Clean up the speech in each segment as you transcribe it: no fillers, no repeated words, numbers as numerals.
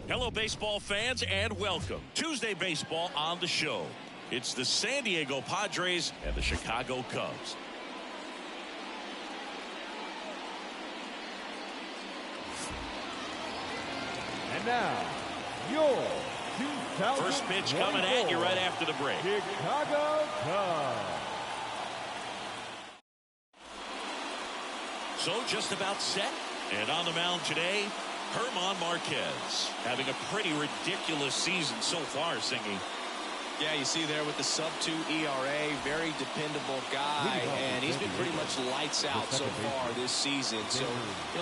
Hello, baseball fans, and welcome. Tuesday baseball on the show. It's the San Diego Padres and the Chicago Cubs. And now, your first pitch coming at you right after the break. Chicago Cubs. So just about set, and on the mound today, Germán Marquez, having a pretty ridiculous season so far, Singy. Yeah, you see there with the sub-2 ERA, very dependable guy, and he's been pretty much lights out so far this season. So,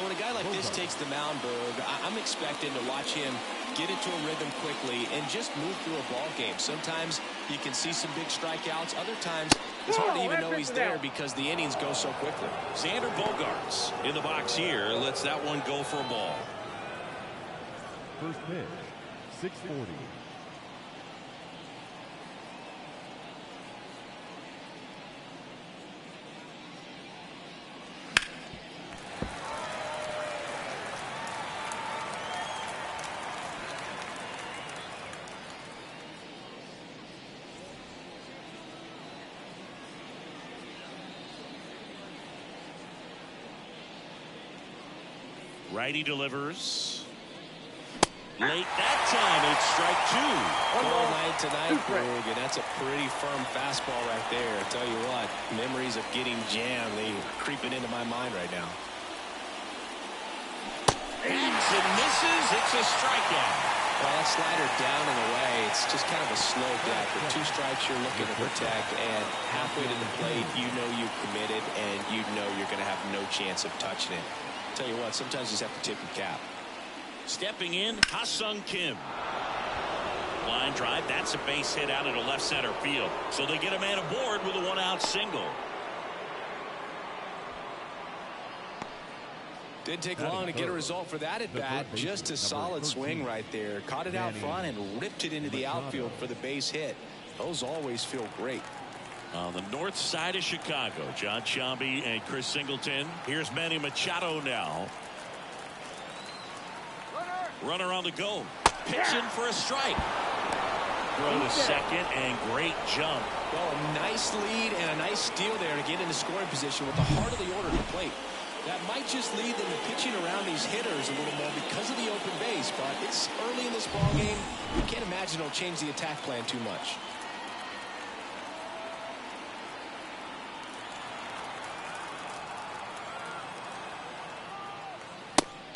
when a guy like this takes the mound, Berg, I'm expecting to watch him get into a rhythm quickly and just move through a ball game. Sometimes you can see some big strikeouts. Other times, it's hard to even know he's there because the innings go so quickly. Xander Bogaerts in the box here lets that one go for a ball. First pitch, 640. Righty delivers. Late that time, it's strike two. All night tonight, Berg, and that's a pretty firm fastball right there. I tell you what, memories of getting jammed, they are creeping into my mind right now. Hangs and misses. It's a strikeout. Well, that slider down and away, it's just kind of a slow death. With two strikes you're looking to protect, and halfway to the plate, you know you've committed, and you know you're going to have no chance of touching it. Tell you what, sometimes you just have to tip your cap. Stepping in, Ha-Sung Kim. Line drive, that's a base hit out into left center field. So they get a man aboard with a one-out single. Didn't take long to get a result for that at bat. Just a solid swing right there. Caught it out front and ripped it into the outfield for the base hit. Those always feel great. On the north side of Chicago, John Sciambi and Chris Singleton. Here's Manny Machado now. Runner on the go. Pitching for a strike. Throw to second and great jump. Well, a nice lead and a nice steal there to get into scoring position with the heart of the order to plate. That might just lead them to pitching around these hitters a little more because of the open base, but it's early in this ball game. You can't imagine it'll change the attack plan too much.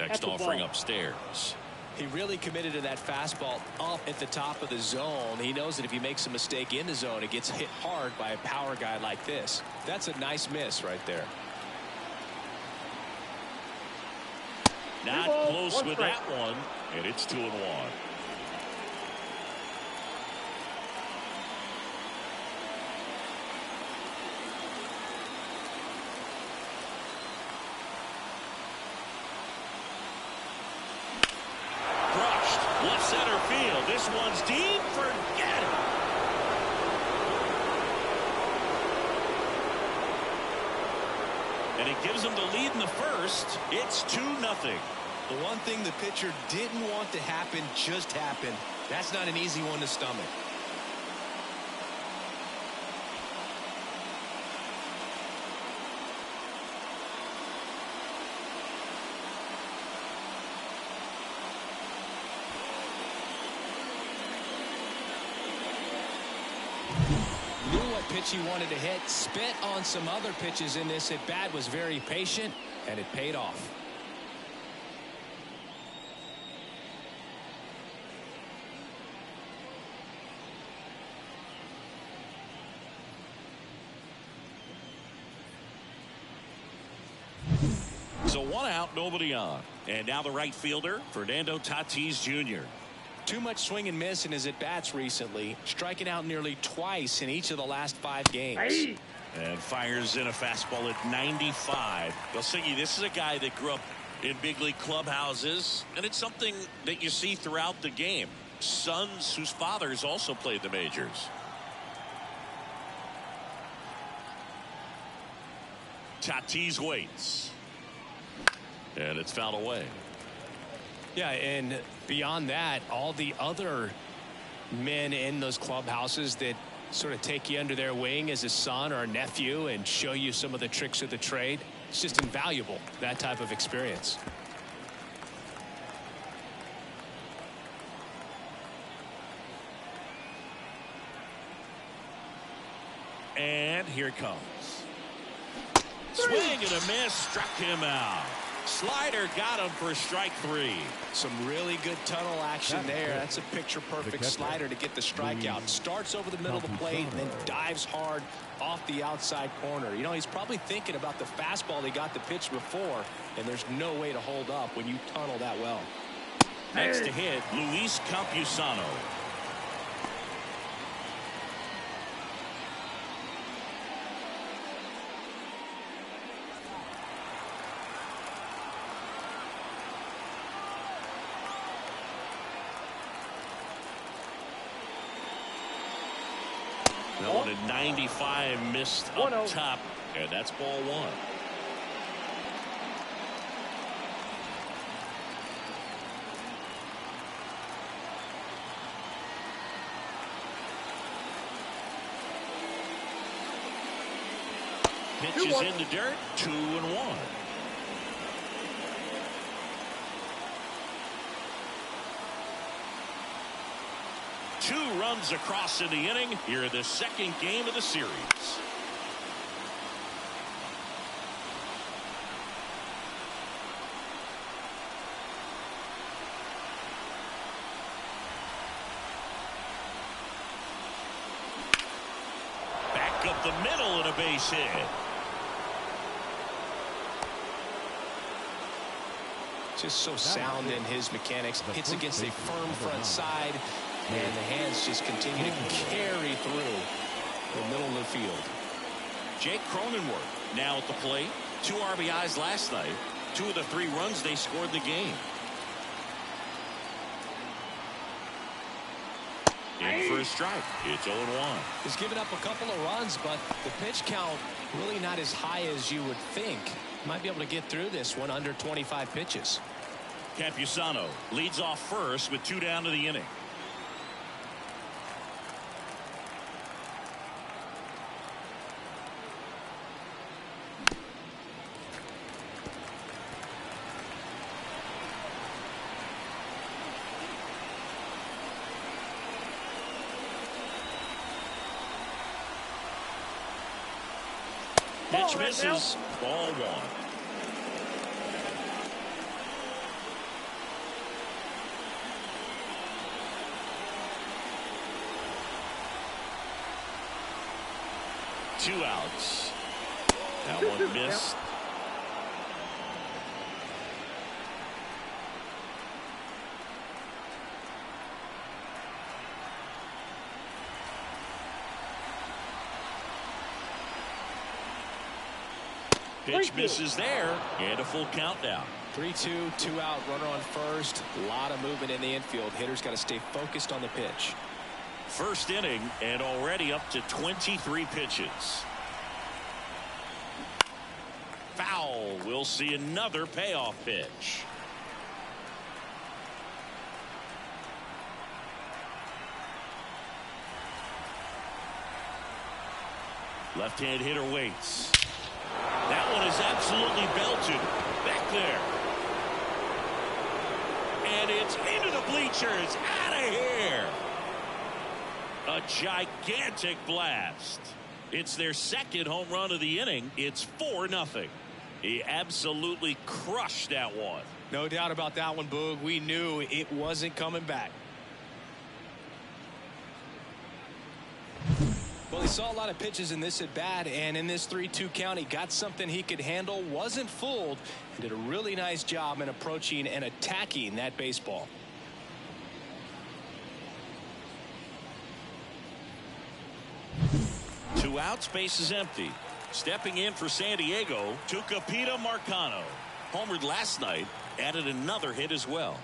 Next offering upstairs. He really committed to that fastball up at the top of the zone. He knows that if he makes a mistake in the zone, it gets hit hard by a power guy like this. That's a nice miss right there. Not close with that one, and it's 2-1. Left center field. This one's deep. Forget it. And it gives them the lead in the first. It's 2-0. The one thing the pitcher didn't want to happen just happened. That's not an easy one to stomach. Pitch he wanted to hit, spit on some other pitches in this at bat, was very patient, and it paid off. So 1 out, nobody on. And now the right fielder, Fernando Tatis Jr. Too much swing and miss in his at-bats recently, striking out nearly twice in each of the last 5 games. And fires in a fastball at 95. Well, Siggy, this is a guy that grew up in big league clubhouses, and it's something that you see throughout the game. Sons whose fathers also played the majors. Tatis waits. And it's fouled away. Yeah, and beyond that, all the other men in those clubhouses that sort of take you under their wing as a son or a nephew and show you some of the tricks of the trade. It's just invaluable, that type of experience. And here it comes. Swing and a miss, struck him out. Slider got him for strike 3. Some really good tunnel action there. That's a picture-perfect slider to get the strikeout. Starts over the middle of the plate and then dives hard off the outside corner. You know, he's probably thinking about the fastball he got the pitch before, and there's no way to hold up when you tunnel that well. Next to hit, Luis Campusano. Going to 95, missed up top, and that's ball 1. Pitches in the dirt, 2-1. Two runs across in the inning here in the second game of the series. Back up the middle and a base hit. Just so sound in his mechanics. Hits against a firm front side. And the hands just continue to carry through the middle of the field. Jake Cronenworth now at the plate. 2 RBIs last night. 2 of the 3 runs they scored in the game. In for a strike. It's 0-1. He's given up a couple of runs, but the pitch count really not as high as you would think. Might be able to get through this one under 25 pitches. Campusano leads off first with 2 down to the inning. Pitch misses. Ball 1. Two outs. That one missed. Pitch misses there, and a full count now. 3-2, 2 out, runner on first. A lot of movement in the infield. Hitter's got to stay focused on the pitch. First inning, and already up to 23 pitches. Foul. We'll see another payoff pitch. Left-hand hitter waits. That one is absolutely belted. Back there. And it's into the bleachers. Out of here. A gigantic blast. It's their second home run of the inning. It's 4-0. He absolutely crushed that one. No doubt about that one, Boog. We knew it wasn't coming back. Well, he saw a lot of pitches in this at bat, and in this 3-2 count, he got something he could handle, wasn't fooled, and did a really nice job in approaching and attacking that baseball. Two outs, base is empty. Stepping in for San Diego, Tucupita Marcano. Homered last night, added another hit as well.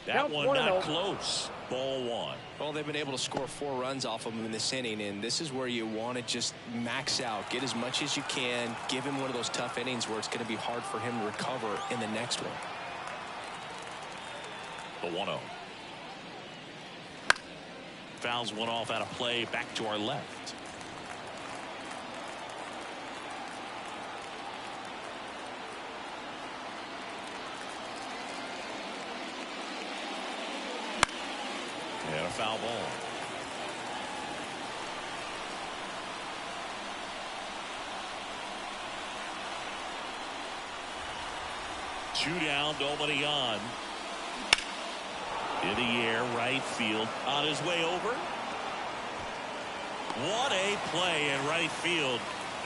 That one not close. Ball 1. Well, they've been able to score 4 runs off of him in this inning, and this is where you want to just max out. Get as much as you can. Give him one of those tough innings where it's going to be hard for him to recover in the next one. The 1-0. Fouls one off out of play, back to our left. And a foul ball. Two down, nobody on. In the air, right field. On his way over. What a play in right field.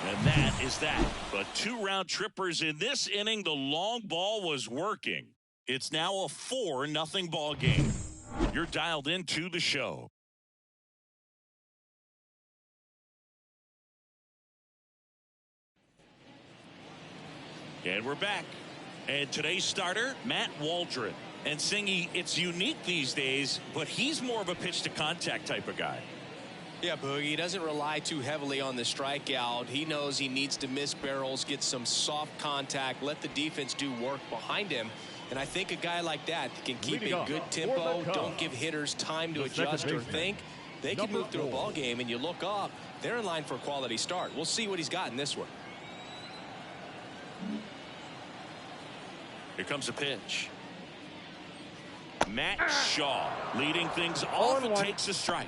And that is that. But 2 round trippers in this inning. The long ball was working. It's now a 4-0 ball game. You're dialed into the show. And we're back. And today's starter, Matt Waldron. And Singy, it's unique these days, but he's more of a pitch-to-contact type of guy. Yeah, Boogie, he doesn't rely too heavily on the strikeout. He knows he needs to miss barrels, get some soft contact, let the defense do work behind him. And I think a guy like that can keep a good tempo, don't give hitters time to adjust or think. They can move through a ball game, and you look up, they're in line for a quality start. We'll see what he's got in this one. Here comes a pitch. Matt Shaw leading things off and takes a strike.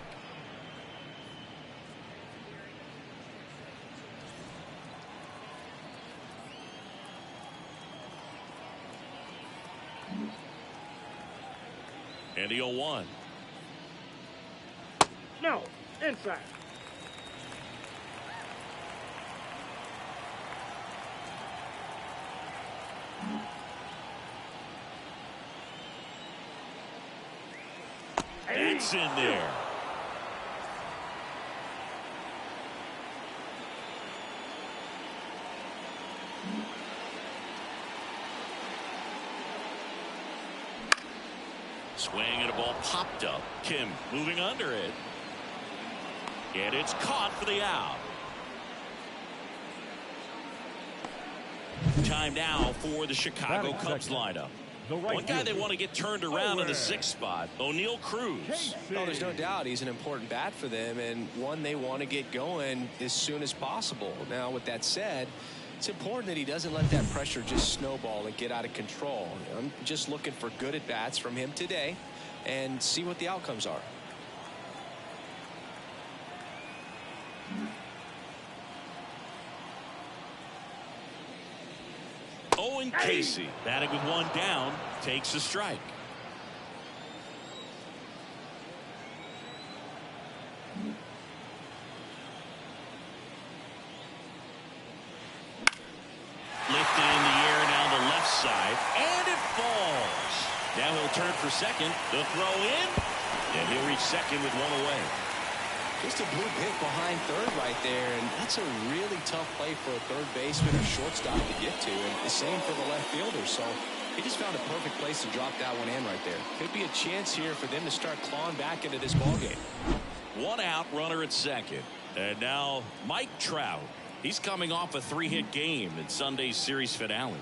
And the 0-1. No, inside. It's in there. Swing and a ball popped up. Kim moving under it. And it's caught for the out. Time now for the Chicago Cubs lineup. One guy they want to get turned around in the 6th spot, O'Neal Cruz. Oh, there's no doubt he's an important bat for them and one they want to get going as soon as possible. Now, with that said, it's important that he doesn't let that pressure just snowball and get out of control. I'm just looking for good at-bats from him today and see what the outcomes are. Owen Casey batting with 1 down takes a strike. Lifted in the air now the left side, and it falls. Now he'll turn for second. The throw in, and he'll reach second with 1 away. Just a blue hit behind third right there, and that's a really tough play for a third baseman or shortstop to get to, and the same for the left fielder. So he just found a perfect place to drop that one in right there. Could be a chance here for them to start clawing back into this ball game. 1 out, runner at second. And now Mike Trout. He's coming off a 3-hit game in Sunday's series finale.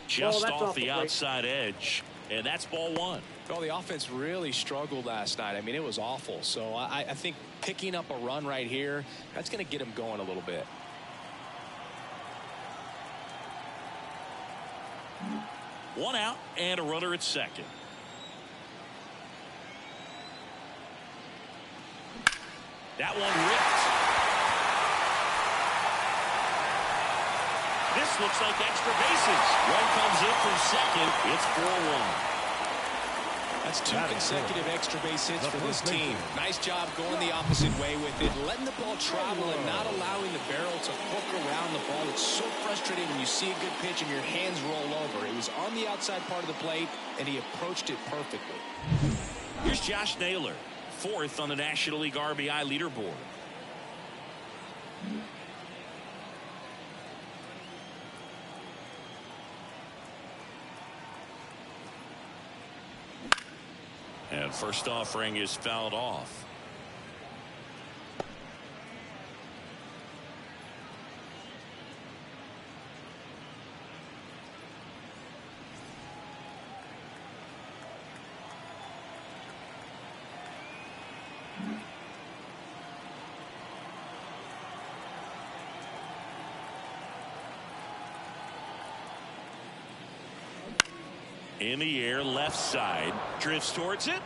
Just off the outside edge, and that's ball 1. Well, the offense really struggled last night. I mean, it was awful. So I think picking up a run right here, that's going to get him going a little bit. One out and a runner at second. That one ripped. This looks like extra bases. Run comes in from second. It's 4-1. That's 2 consecutive extra base hits for this team. Nice job going the opposite way with it, letting the ball travel and not allowing the barrel to hook around the ball. It's so frustrating when you see a good pitch and your hands roll over. It was on the outside part of the plate, and he approached it perfectly. Here's Josh Naylor, 4th on the National League RBI leaderboard. And first offering is fouled off. In the air, left side, drifts towards it.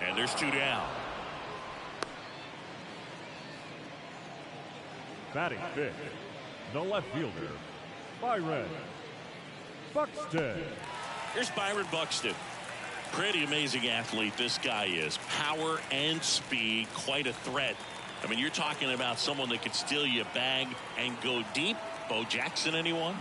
And there's 2 down. Batting fifth, the left fielder, Byron Buxton. Here's Byron Buxton. Pretty amazing athlete this guy is. Power and speed, quite a threat. I mean, you're talking about someone that could steal you a bag and go deep. Bo Jackson, anyone?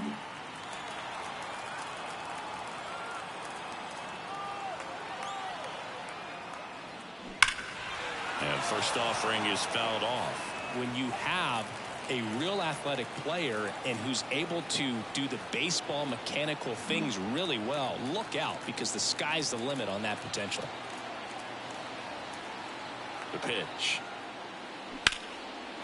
And first offering is fouled off. When you have a real athletic player and who's able to do the baseball mechanical things really well, look out, because the sky's the limit on that potential. The pitch.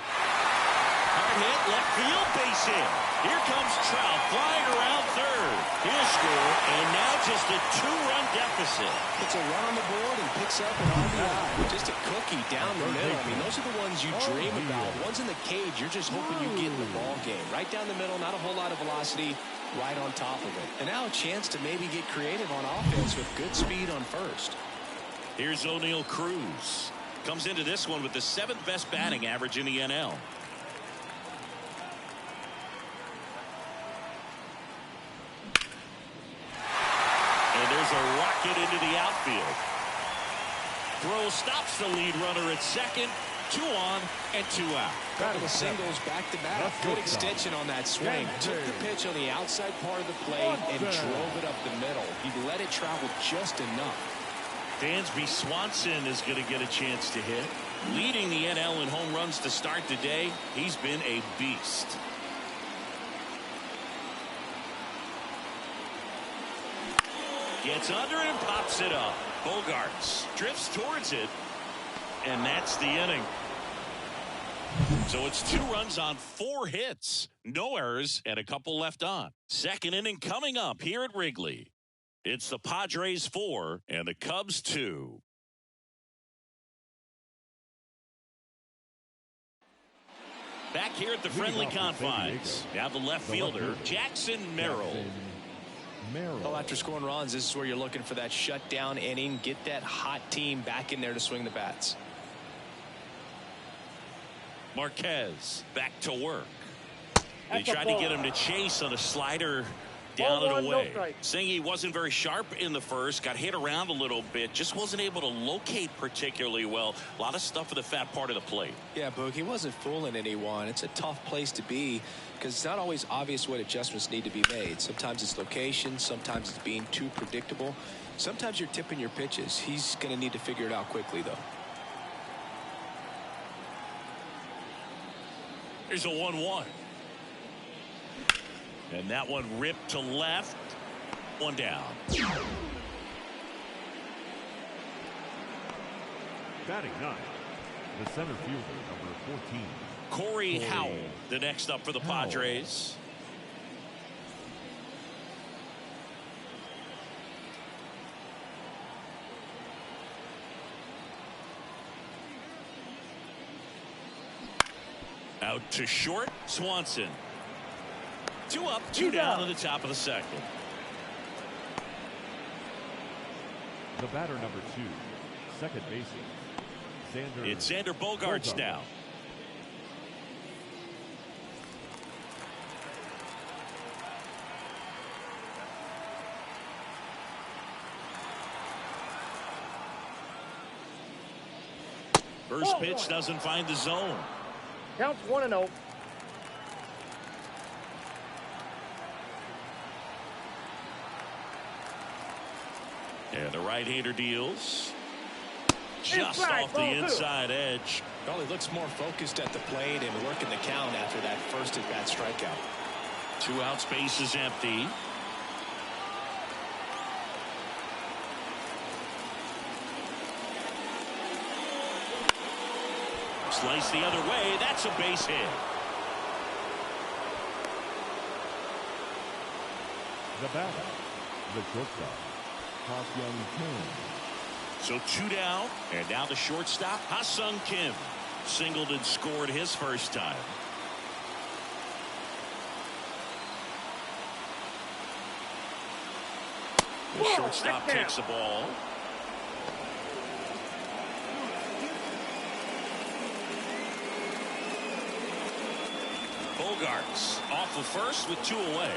Hard hit, left field, base hit. Here comes Trout flying around third. He'll score, and now just a 2-run deficit. Puts a run on the board and picks up an RBI. Just a cookie down the middle. I mean, those are the ones you dream about. Ones in the cage, you're just hoping you get in the ball game. Right down the middle, not a whole lot of velocity, right on top of it. And now a chance to maybe get creative on offense with good speed on first. Here's O'Neal Cruz. Comes into this one with the 7th best batting average in the NL. And there's a rocket into the outfield. Throw stops the lead runner at second. 2 on and 2 out. Couple of singles back to back. Good extension on that swing. Took the pitch on the outside part of the plate and drove it up the middle. He let it travel just enough. Dansby Swanson is going to get a chance to hit. Leading the NL in home runs to start the day. He's been a beast. Gets under it and pops it up. Bogarts drifts towards it. And that's the inning. So it's 2 runs on 4 hits. No errors and a couple left on. Second inning coming up here at Wrigley. It's the Padres 4 and the Cubs 2. Back here at the friendly confines. Now the left fielder, Jackson Merrill. Well, after scoring runs, this is where you're looking for that shutdown inning. Get that hot team back in there to swing the bats. Marquez back to work. They tried to get him to chase on a slider down and away. Saying he wasn't very sharp in the first, got hit around a little bit, just wasn't able to locate particularly well. A lot of stuff for the fat part of the plate. Yeah, Boog, he wasn't fooling anyone. It's a tough place to be because it's not always obvious what adjustments need to be made. Sometimes it's location, sometimes it's being too predictable. Sometimes you're tipping your pitches. He's going to need to figure it out quickly, though. Here's a 1-1. And that one ripped to left. 1 down. Batting 9, the center fielder, number 14. Corey Howell, the next up for the Padres. Out to short, Swanson. 2 up, 2 down to the top of the second. The batter number 2, second baseman, Xander. It's Xander Bogaerts now. First pitch doesn't find the zone. Counts 1-0. And the right-hander deals. Just off the inside edge. Well, he looks more focused at the plate and working the count after that first at-bat strikeout. 2 outs, base is empty. Slice the other way. That's a base hit. The batter, the shortstop, Ha-Seong Kim. So 2 down, and now the shortstop, Ha-Seong Kim. Singled and scored his first time. The shortstop takes the ball. Bogarts off the first with 2 away.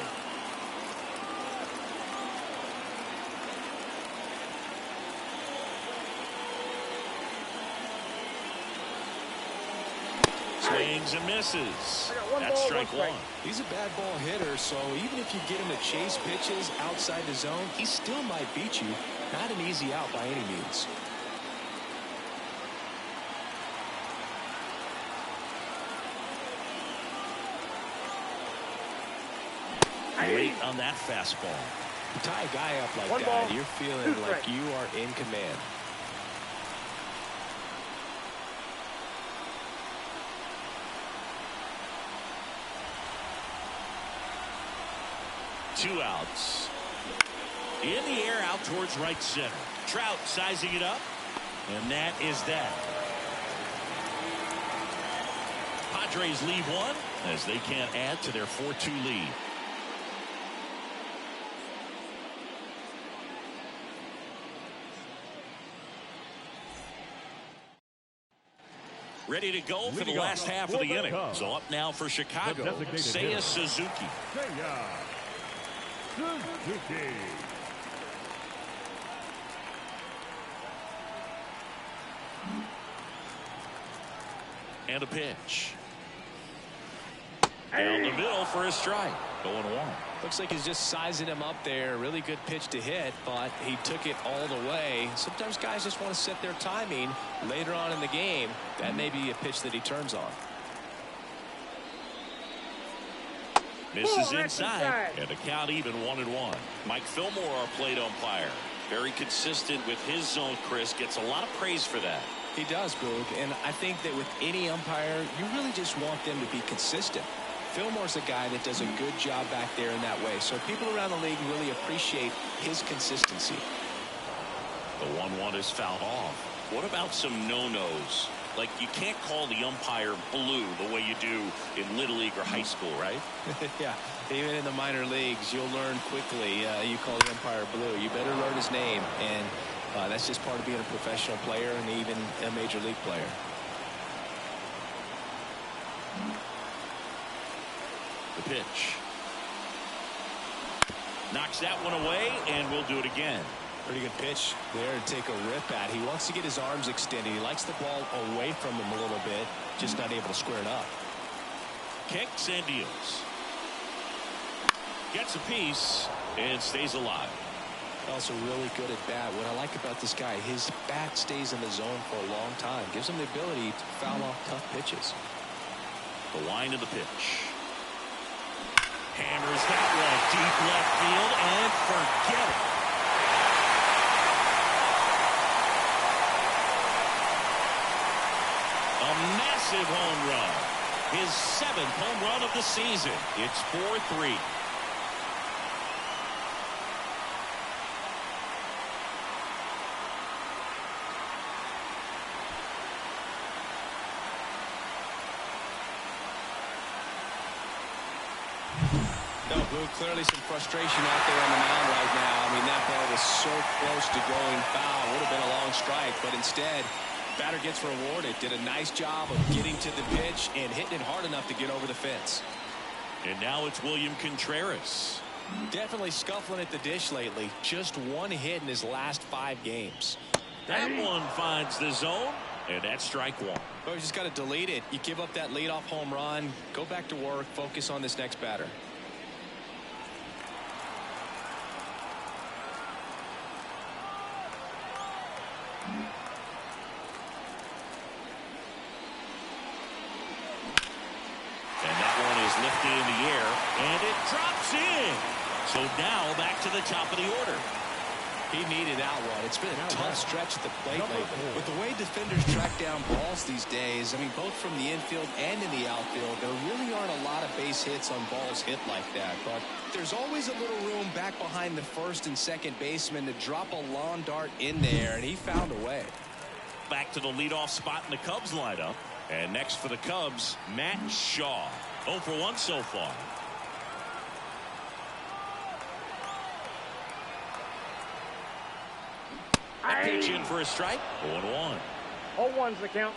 Swings and misses. That's strike 1. He's a bad ball hitter, so even if you get him to chase pitches outside the zone, he still might beat you. Not an easy out by any means. Late on that fastball. You tie a guy up like that, you're feeling like you are in command. Two outs. In the air out towards right center. Trout sizing it up. And that is that. Padres lead 1 as they can't add to their 4-2 lead. Ready to go for the last half of the inning. So up now for Chicago, Seiya Suzuki. Suzuki. And a pitch. Down the middle for a strike. 0-1. Looks like he's just sizing him up there. Really good pitch to hit, but he took it all the way. Sometimes guys just want to set their timing later on in the game. That may be a pitch that he turns on. Misses inside, and the count even 1-1. Mike Fillmore, our plate umpire. Very consistent with his zone, Chris. Gets a lot of praise for that. He does, Boog, and I think that with any umpire, you really just want them to be consistent. Fillmore's a guy that does a good job back there in that way, so people around the league really appreciate his consistency. The 1-1 is fouled off. What about some no-nos? Like, you can't call the umpire blue the way you do in Little League or high school, right? Yeah, even in the minor leagues, you'll learn quickly. You call the umpire blue, you better learn his name, and that's just part of being a professional player and even a major league player. The pitch. Knocks that one away, and we'll do it again. Pretty good pitch there to take a rip at. He wants to get his arms extended. He likes the ball away from him a little bit, just not able to square it up. Kicks and deals. Gets a piece and stays alive. Also really good at bat. What I like about this guy, his bat stays in the zone for a long time. Gives him the ability to foul off tough pitches. The line of the pitch. Hammers that one deep left field and forget it. A massive home run. His 7th home run of the season. It's 4-3. No, Blue, clearly some frustration out there on the mound right now. I mean, that ball was so close to going foul. Would have been a long strike, but instead, batter gets rewarded. Did a nice job of getting to the pitch and hitting it hard enough to get over the fence. And now it's William Contreras. Definitely scuffling at the dish lately. Just 1 hit in his last 5 games. That one finds the zone, and that's strike 1. Well, you just got to delete it. You give up that leadoff home run, go back to work, focus on this next batter. Lifted in the air, and it drops in. So now back to the top of the order. He needed that one. It's been a tough stretch at the plate lately. With the way defenders track down balls these days, I mean, both from the infield and in the outfield, there really aren't a lot of base hits on balls hit like that. But there's always a little room back behind the first and second baseman to drop a lawn dart in there, and he found a way. Back to the leadoff spot in the Cubs lineup. And next for the Cubs, Matt Shaw. 0 for 1 so far. That pitch in for a strike. 0-1. 0-1's the count.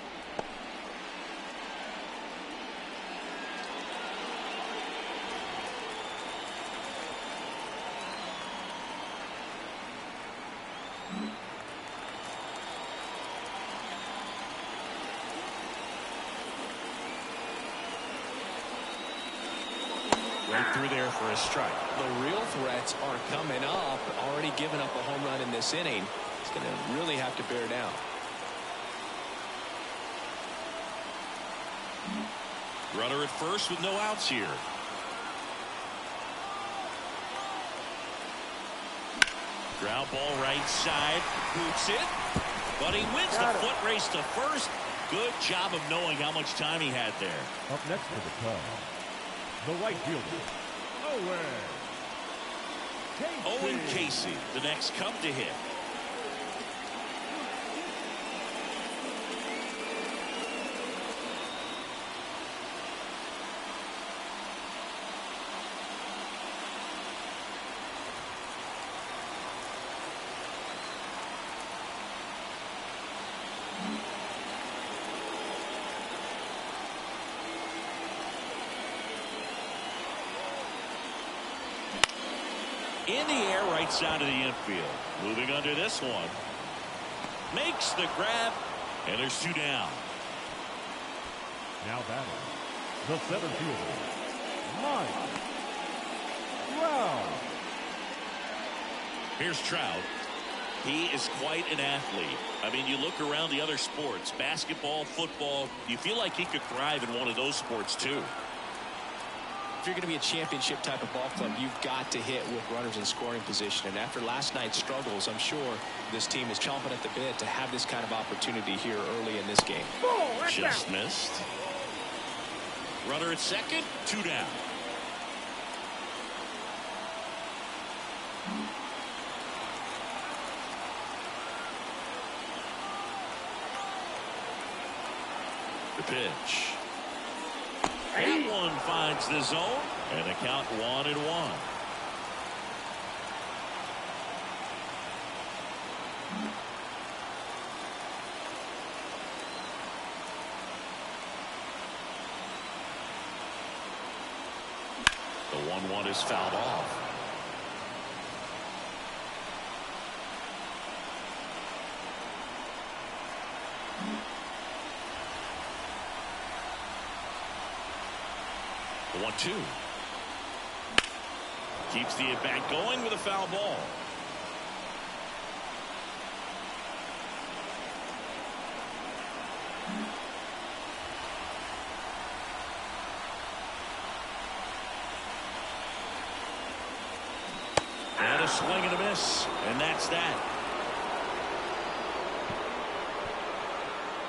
Right through there for a strike. The real threats are coming up. Already given up a home run in this inning. He's going to really have to bear down. Runner at first with no outs here. Ground ball right side. Boots it. But he wins the foot race to first. Good job of knowing how much time he had there. Up next for the Cubs, the right fielder, Owen Casey, the next Cub to hit. In the air, right side of the infield. Moving under this one. Makes the grab, and there's 2 down. now batting, the center fielder, Mike Trout. Here's Trout. He is quite an athlete. I mean, you look around the other sports, basketball, football, you feel like he could thrive in one of those sports too. If you're going to be a championship type of ball club, you've got to hit with runners in scoring position. And after last night's struggles, I'm sure this team is chomping at the bit to have this kind of opportunity here early in this game. Just missed. Runner at second, 2 down. The pitch. That one finds the zone, and the count 1-1. The 1-1 is fouled off. The 1-2. Keeps the at-bat going with a foul ball. And a swing and a miss, and that's that.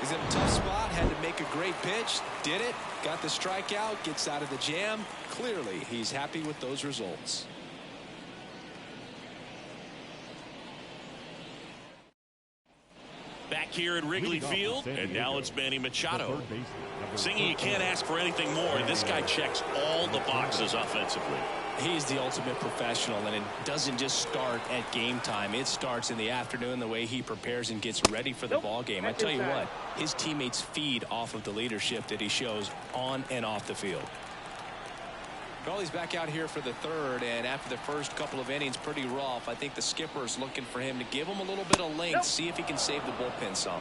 He's in a tough spot, had to make a great pitch, did it, got the strikeout, gets out of the jam. Clearly, he's happy with those results. Back here at Wrigley Field, and now it's Manny Machado. Singing, you can't ask for anything more. This guy checks all the boxes offensively. He's the ultimate professional, and it doesn't just start at game time. It starts in the afternoon, the way he prepares and gets ready for the ball game. I tell you what, his teammates feed off of the leadership that he shows on and off the field. Crawley's back out here for the third, and after the first couple of innings, pretty rough. I think the skipper is looking for him to give him a little bit of length, see if he can save the bullpen some.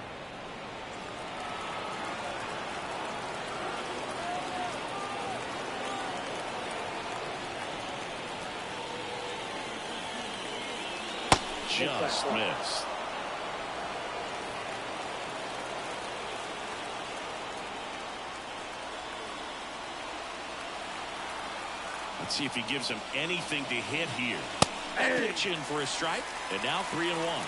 Just missed. Let's see if he gives him anything to hit here. That pitch in for a strike, and now 3-1.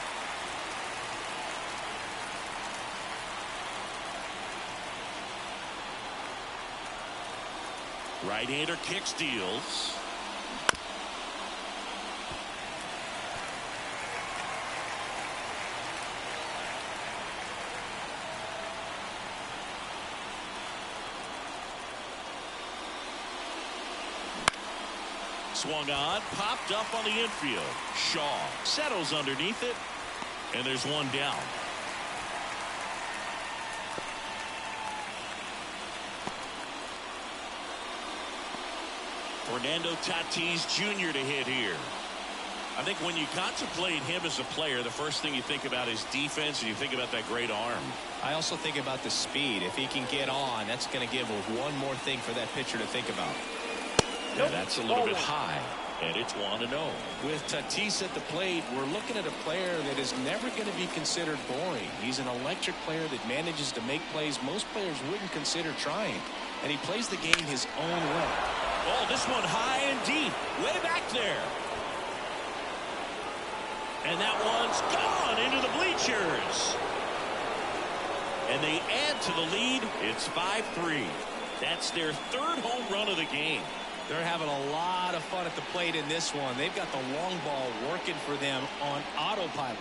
Right-hander kick steals. Swung on, popped up on the infield. Shaw settles underneath it. And there's one down. Fernando Tatis Jr. to hit here. I think when you contemplate him as a player, the first thing you think about is defense, and you think about that great arm. I also think about the speed. If he can get on, that's going to give one more thing for that pitcher to think about. Yeah, that's a little bit high, and it's 1-0. With Tatis at the plate, we're looking at a player that is never going to be considered boring. He's an electric player that manages to make plays most players wouldn't consider trying, and he plays the game his own way. Oh, this one high and deep, way back there. And that one's gone into the bleachers. And they add to the lead. It's 5-3. That's their third home run of the game. They're having a lot of fun at the plate in this one. They've got the long ball working for them on autopilot.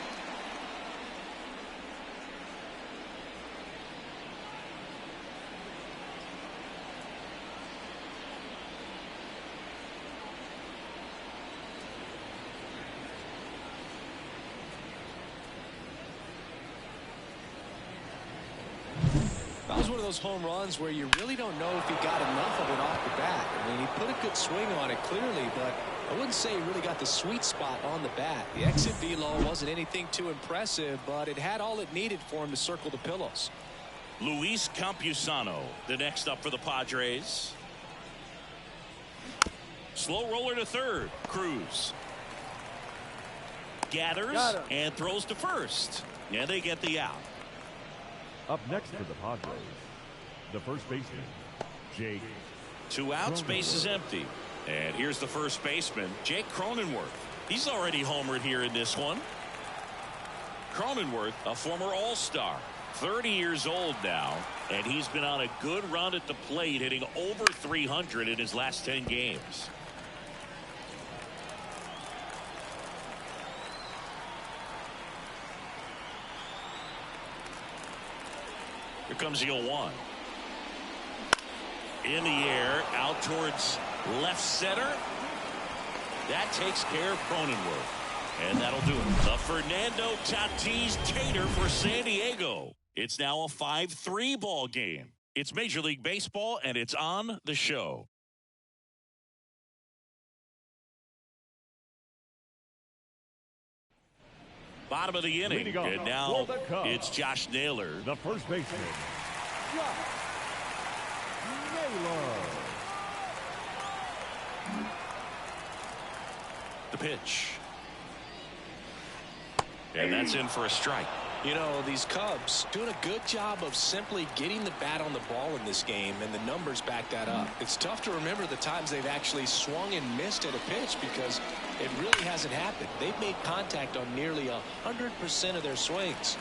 That was one of those home runs where you really don't know if he got enough of it off the bat. I mean, he put a good swing on it clearly, but I wouldn't say he really got the sweet spot on the bat. The exit velo wasn't anything too impressive, but it had all it needed for him to circle the pillows. Luis Campusano, the next up for the Padres. Slow roller to third. Cruz gathers and throws to first. And they get the out. Up next for the Padres, the first baseman, Jake. 2 outs, base is empty. And here's the first baseman, Jake Cronenworth. He's already homered here in this one. Cronenworth, a former All-Star, 30 years old now, and he's been on a good run at the plate, hitting over 300 in his last 10 games. Here comes the 0-1. In the air, out towards left center. That takes care of Cronenworth. And that'll do it. The Fernando Tatis Tater for San Diego. It's now a 5-3 ball game. It's Major League Baseball, and it's on the show. Bottom of the inning, and now it's Josh Naylor. The first baseman, Josh Naylor. The pitch. And that's in for a strike. You know, these Cubs doing a good job of simply getting the bat on the ball in this game, and the numbers back that up. It's tough to remember the times they've actually swung and missed at a pitch because it really hasn't happened. They've made contact on nearly 100% of their swings.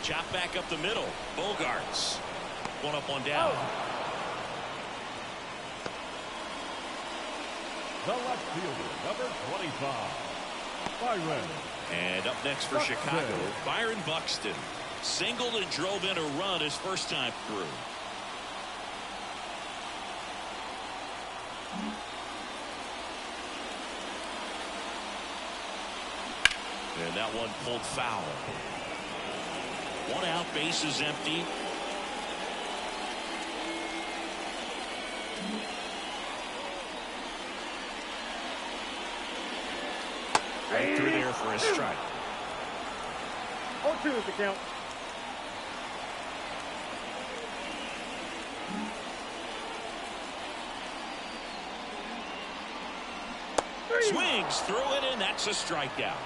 Chop back up the middle. Bogarts. One up, one down. The left fielder, number 25, Byron. And up next for Chicago, Byron Buxton. Singled and drove in a run his first time through. And that one pulled foul. 1 out, base is empty. Right through there for a strike. 0-2 is the count. Swings through it, and that's a strikeout.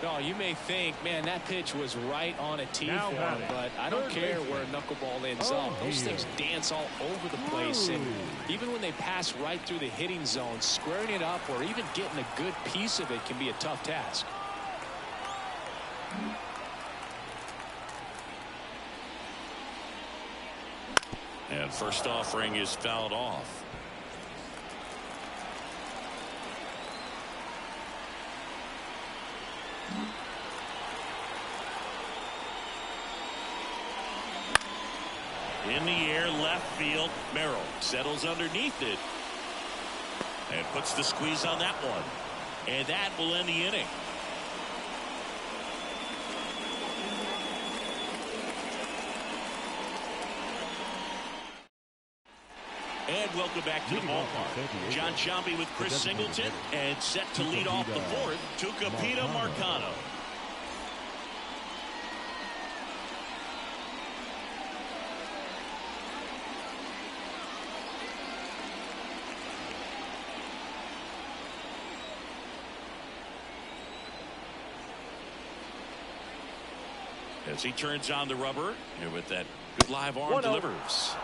No, you may think, man, that pitch was right on a tee for him, but I don't care where a knuckleball ends up. Those things dance all over the place, and even when they pass right through the hitting zone, squaring it up or even getting a good piece of it can be a tough task. And first offering is fouled off. In the air, left field. Merrill settles underneath it and puts the squeeze on that one. And that will end the inning. And welcome back to the ballpark. John Sciambi with Chris Singleton and set to lead off the fourth, Tucupita Marcano. As he turns on the rubber and with that good live arm delivers.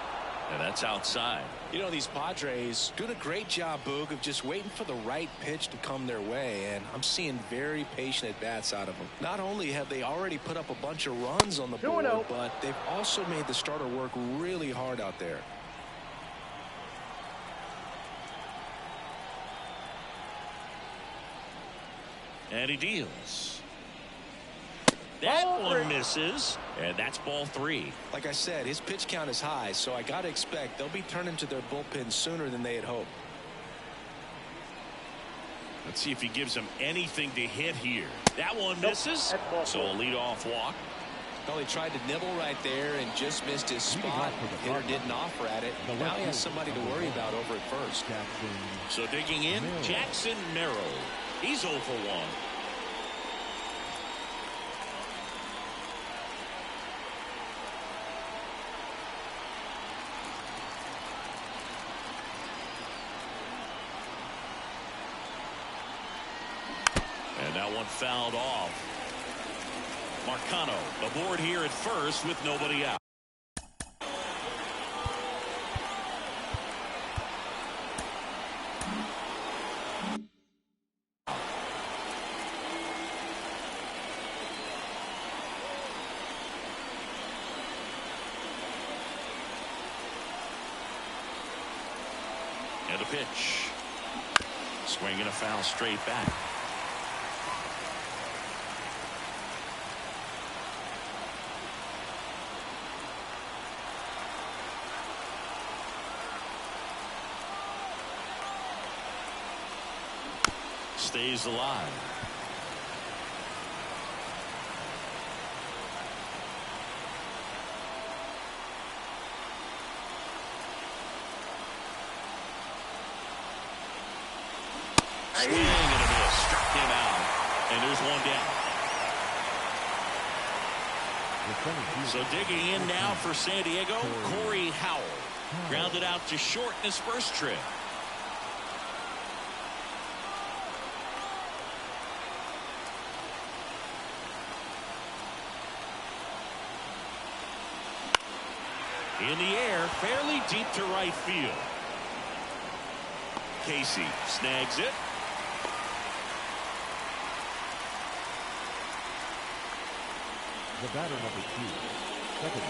And that's outside. You know, these Padres doing a great job, Boog, of just waiting for the right pitch to come their way. And I'm seeing very patient at-bats out of them. Not only have they already put up a bunch of runs on the board, but they've also made the starter work really hard out there. And he deals. That one misses, and that's ball 3. Like I said, his pitch count is high, so I got to expect they'll be turning to their bullpen sooner than they had hoped. Let's see if he gives them anything to hit here. That one misses, so a leadoff walk. Well, he tried to nibble right there and just missed his spot. Hitter didn't offer at it. Now he has somebody to worry about over at first. So digging in, Jackson Merrill. He's 0 for 1. And that one fouled off. Marcano aboard here at first with nobody out. And a pitch. Swinging a foul straight back. Stays alive. Swing and a miss. Struck him out. And there's one down. So digging in now for San Diego, Corey Howell. Grounded out to short in his first trip. In the air, fairly deep to right field. Casey snags it. The batter number 2, second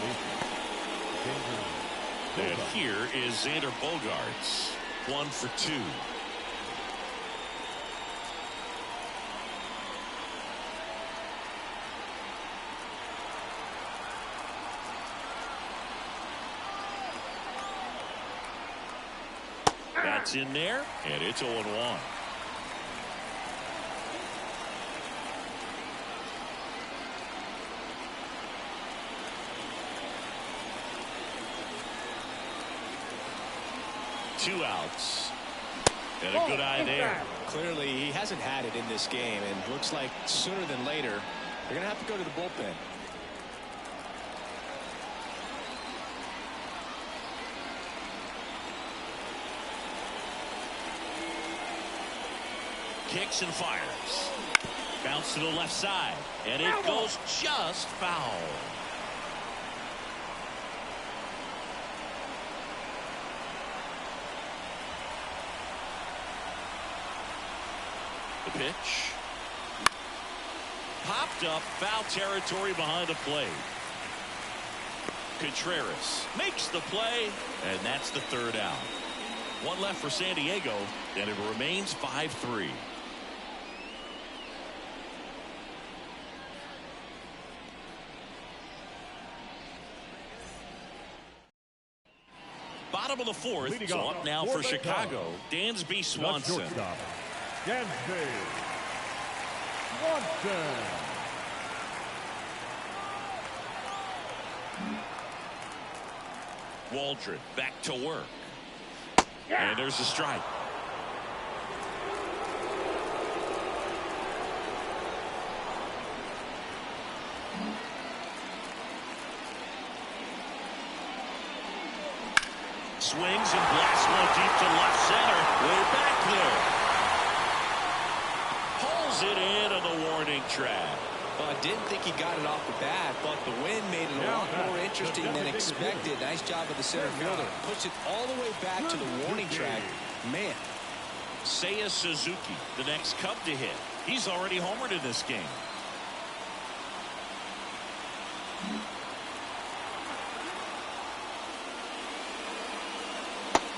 baseman. And here is Xander Bogaerts, 1 for 2. That's in there, and it's 0-1. Two outs. And a good eye there. Clearly, he hasn't had it in this game, and looks like sooner than later, they're going to have to go to the bullpen. Kicks and fires. Bounce to the left side, and it goes just foul. The pitch. Popped up, foul territory behind the plate. Contreras makes the play, and that's the third out. One left for San Diego, and it remains 5-3. bottom of the fourth. Leading So off up now for Chicago, Dansby Swanson. Dansby Swanson. Waldron back to work. And there's a strike. Swings and blasts one deep to left center. Way back there. Pulls it in on the warning track. Well, I didn't think he got it off the bat, but the wind made it a lot more interesting than expected. Nice job of the center fielder. Puts it all the way back to the warning track. Man. Seiya Suzuki, the next Cub to hit. He's already homered in this game.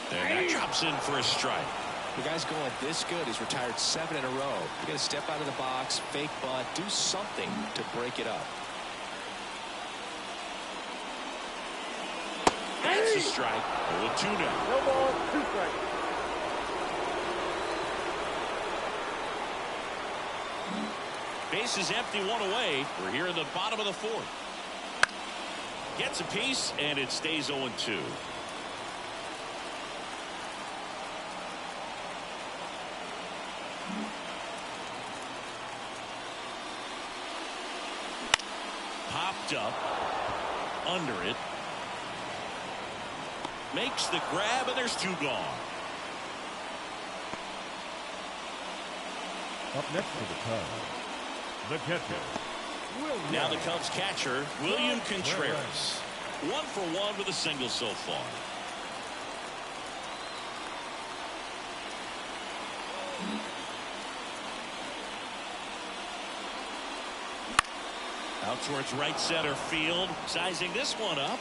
And that drops in for a strike. The guy's going this good. He's retired 7 in a row. You got to step out of the box, fake bunt, do something to break it up. That's a strike. 0-2 now. No ball, 2 strikes. Base is empty, 1 away. We're here in the bottom of the fourth. Gets a piece, and it stays 0-2. Popped up. Under it. Makes the grab, and there's 2 gone. Up next for the Cubs, the catcher. Now the Cubs catcher, William Contreras. 1 for 1 with a single so far. Out towards right center field. Sizing this one up.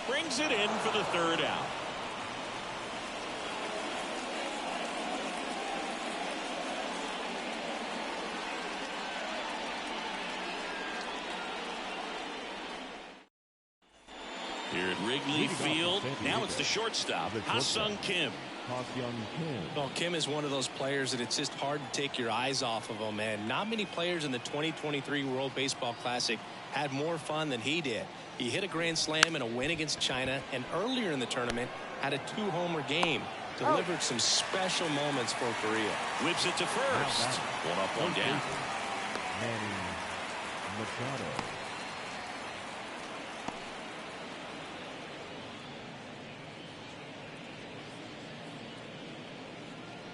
Brings it in for the 3rd out. Here at Wrigley Field, now it's the shortstop, Ha-Sung Kim. Well, Kim is one of those players that it's just hard to take your eyes off of him, and not many players in the 2023 World Baseball Classic had more fun than he did. He hit a grand slam in a win against China, and earlier in the tournament had a 2-homer game. Delivered some special moments for Korea. Whips it to first. 1 up, 1 down. Manny Machado.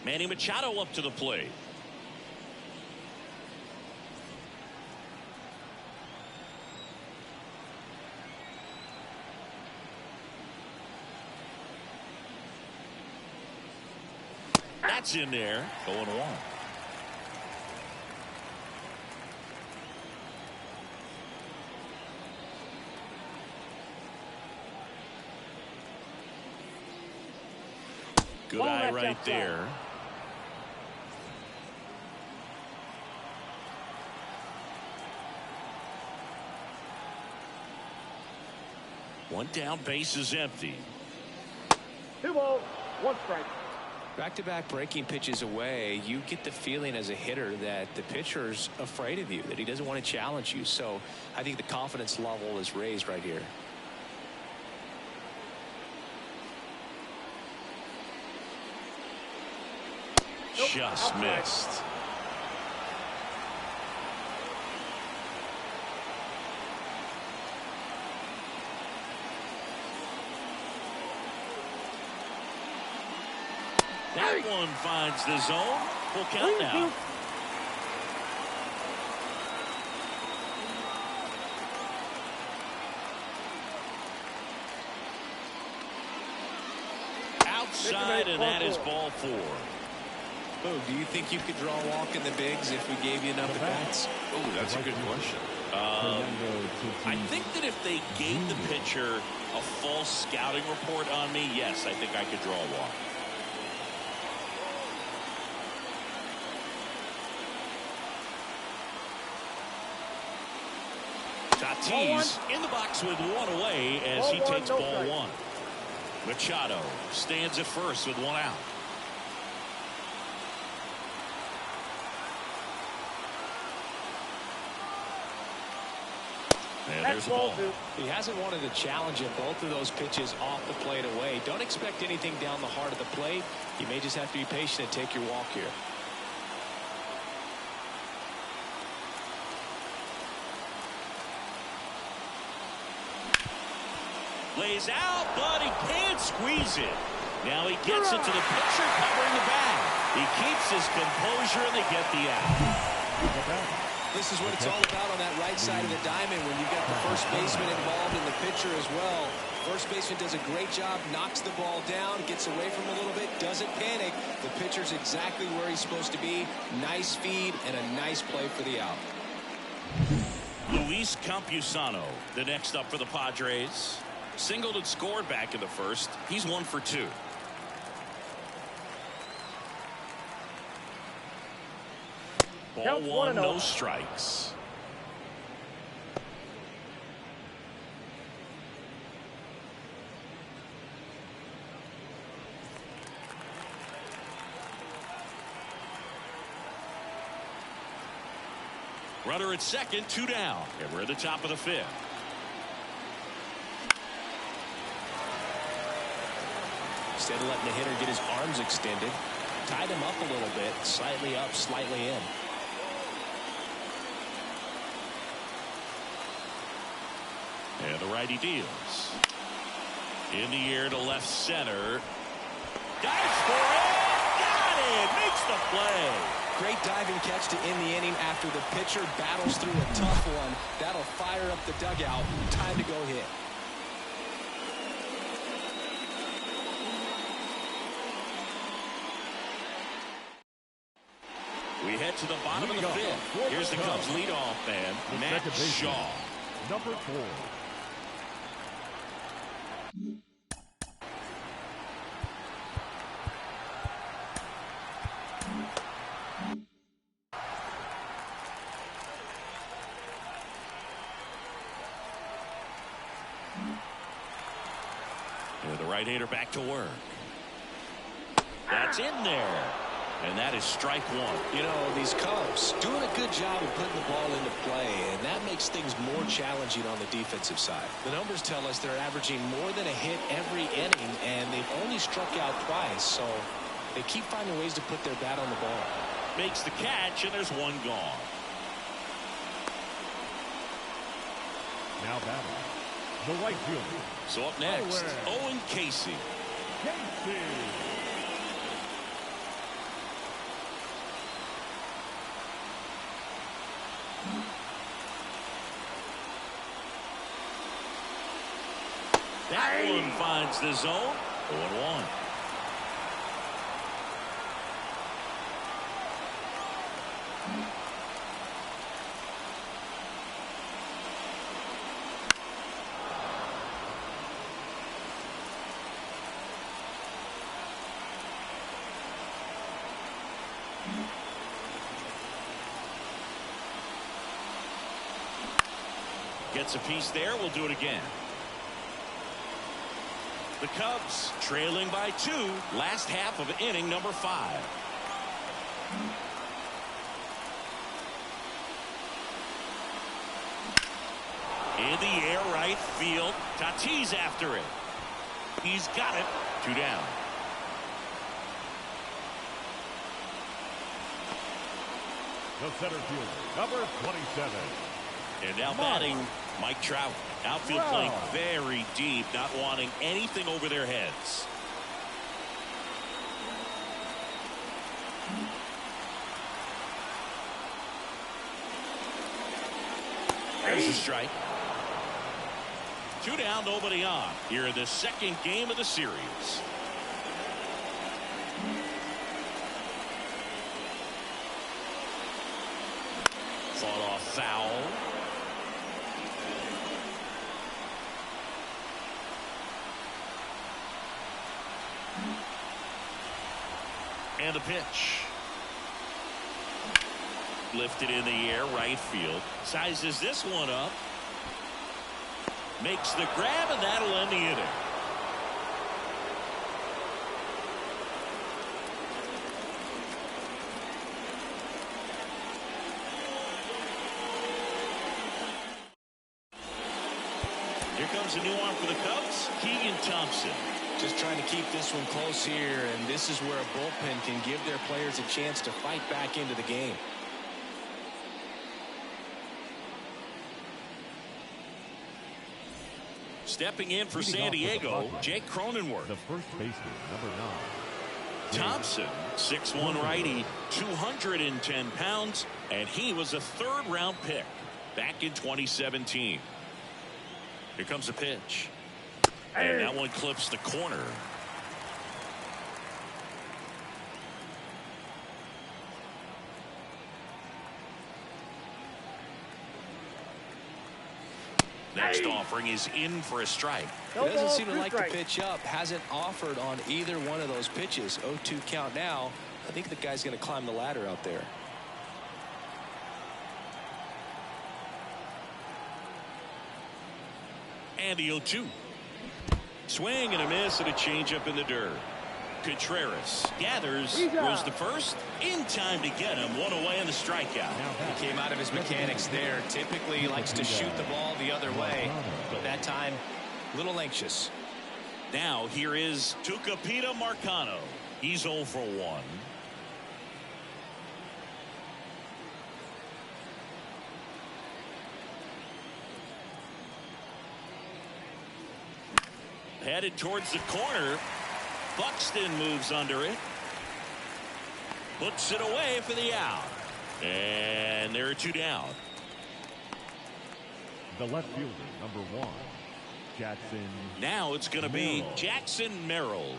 Manny Machado up to the plate. That's in there. 0-1. Good eye right there. One down, base is empty. 2 balls, 1 strike. Back-to-back breaking pitches away, you get the feeling as a hitter that the pitcher's afraid of you, that he doesn't want to challenge you. So I think the confidence level is raised right here. Just missed. That one finds the zone. Full count now. Outside, and that is ball 4. Oh, do you think you could draw a walk in the bigs if we gave you enough at bats? Oh, that's a good question. I think that if they gave the pitcher a false scouting report on me, yes, I think I could draw a walk. Tatis in the box with 1 away as he takes ball 1. Machado stands at first with one out. And there's the ball. He hasn't wanted to challenge him. Both of those pitches off the plate away. Don't expect anything down the heart of the plate. You may just have to be patient and take your walk here. Lays out, but he can't squeeze it. Now he gets it to the pitcher covering the bag. He keeps his composure and they get the out. This is what it's all about on that right side of the diamond when you've got the first baseman involved and the pitcher as well. First baseman does a great job, knocks the ball down, gets away from him a little bit, doesn't panic. The pitcher's exactly where he's supposed to be. Nice feed and a nice play for the out. Luis Campusano, the next up for the Padres. Singled and scored back in the first. He's 1 for 2. Ball 1, no strikes. Runner at second, 2 down. And we're at the top of the 5th. Instead of letting the hitter get his arms extended, tied him up a little bit, slightly up, slightly in. And the righty deals. In the air to left center. Dives for it. Got it. Makes the play. Great diving catch to end the inning after the pitcher battles through a tough one. That'll fire up the dugout. Time to go hit. We head to the bottom of the 5th. Here's the Cubs leadoff man, Matt Shaw. Number 4. And the right-hander back to work. That's in there. And that is strike 1. You know, these Cubs doing a good job of putting the ball into play, and that makes things more challenging on the defensive side. The numbers tell us they're averaging more than a hit every inning, and they've only struck out twice, so they keep finding ways to put their bat on the ball. Makes the catch, and there's 1 gone. Now batting, the right fielder. So up next, Owen Casey. That one finds the zone. 0-1. Gets a piece there. We'll do it again. The Cubs trailing by 2. Last half of inning number 5. In the air, right field. Tatis after it. He's got it. 2 down. The center fielder, number 27. And now batting Mike Trout. Outfield playing very deep, not wanting anything over their heads. There's a strike. 2 down, nobody on. Here in the second game of the series. Fought off foul. And the pitch. Lifted in the air, right field. Sizes this one up. Makes the grab, and that'll end the inning. Here comes a new arm for the Cubs, Keegan Thompson. Just trying to keep this one close here, and this is where a bullpen can give their players a chance to fight back into the game. Stepping in for San Diego, Jake Cronenworth. The first baseman, number 9. Thompson, 6'1" righty, 210 pounds, and he was a third-round pick back in 2017. Here comes a pitch. And that one clips the corner. Next offering is in for a strike. He doesn't seem to like the pitch up. Hasn't offered on either one of those pitches. 0-2 count now. I think the guy's going to climb the ladder out there. And the 0-2. Swing and a miss and a changeup in the dirt. Contreras gathers, goes to first, in time to get him. One away on the strikeout. He came out of his mechanics there. Typically he likes to shoot the ball the other way, but that time a little anxious. Now here is Tucupita Marcano. He's 0 for 1. Headed towards the corner. Buxton moves under it. Puts it away for the out. And there are 2 down. The left fielder, number 1, Jackson. Now it's going to be Jackson Merrill.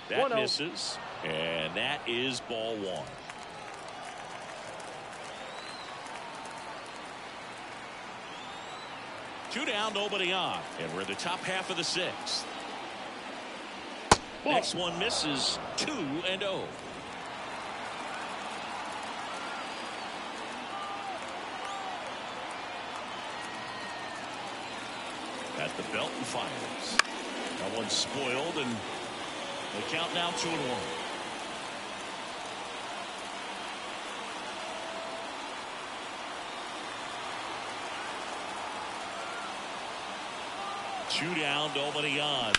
That misses, and that is ball 1. Two down, nobody on, and we're in the top half of the 6th. Next one misses, 2-0. At the belt and fires. That one's spoiled, and they count now 2-1. Two down, nobody on.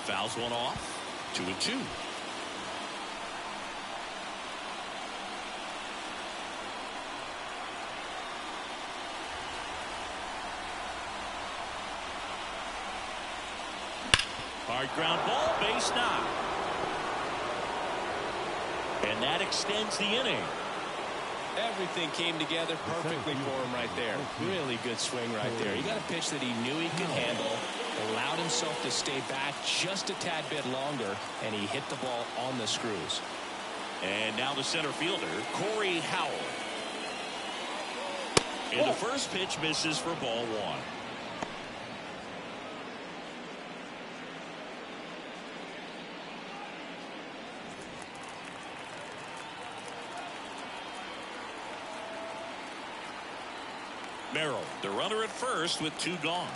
Fouls one off. 2-2. Hard ground ball, base knock. And that extends the inning. Everything came together perfectly for him right there. Really good swing right there. He got a pitch that he knew he could handle, allowed himself to stay back just a tad bit longer, and he hit the ball on the screws. And now the center fielder, Corey Howell. And the first pitch misses for ball 1. Merrill, the runner at first with 2 gone.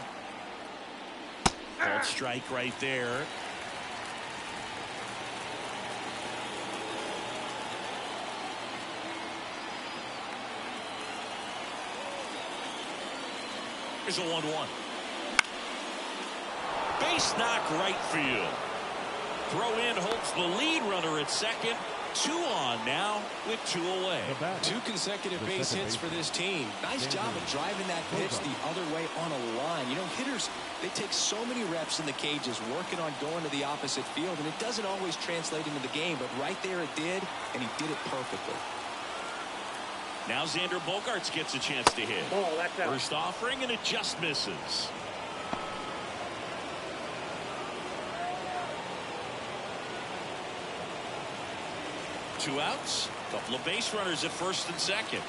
Called strike right there. Here's a 1-1. Base knock right field. Throw in holds the lead runner at second. 2 on now with 2 away. 2 consecutive base hits for this team. Nice job of driving that pitch the other way on a line. You know, hitters, they take so many reps in the cages working on going to the opposite field, and it doesn't always translate into the game, but right there it did, and he did it perfectly. Now Xander Bogaerts gets a chance to hit. That's out. First offering, and it just misses. Two outs, couple of base runners at first and second.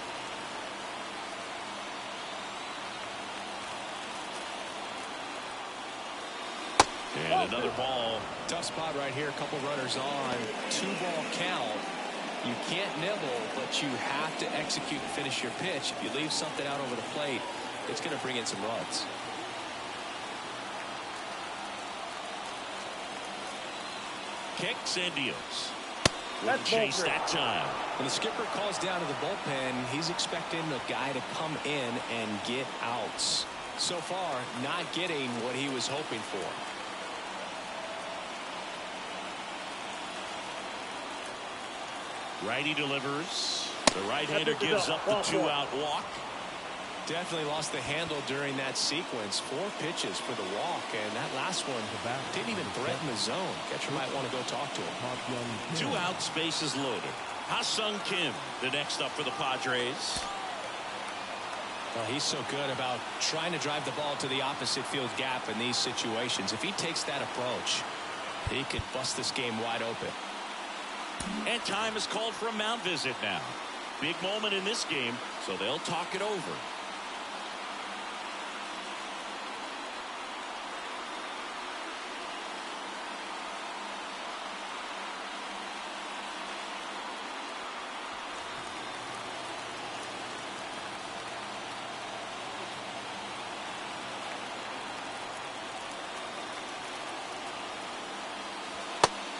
And another ball. Tough spot right here. A couple runners on. 2-ball count. You can't nibble, but you have to execute and finish your pitch. If you leave something out over the plate, it's going to bring in some runs. Kicks and deals. That's Chase bullshit. that time. When the skipper calls down to the bullpen, he's expecting a guy to come in and get outs. So far, not getting what he was hoping for. Righty delivers. The right-hander gives up the two-out walk. Definitely lost the handle during that sequence. 4 pitches for the walk, and that last one didn't even threaten the zone. Catcher might want to go talk to him. 2 outs, bases loaded. Ha-Sung Kim, the next up for the Padres. Well, he's so good about trying to drive the ball to the opposite field gap in these situations. If he takes that approach, he could bust this game wide open. And time is called for a mound visit now. Big moment in this game, so they'll talk it over.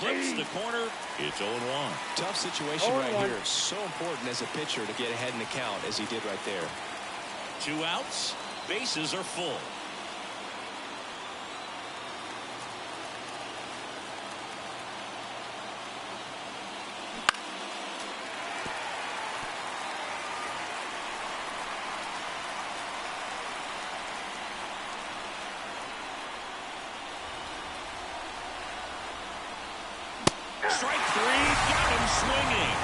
Clips the corner. It's 0-1. Tough situation right here. So important as a pitcher to get ahead in the count as he did right there. 2 outs. Bases are full. Strike 3, got him swinging.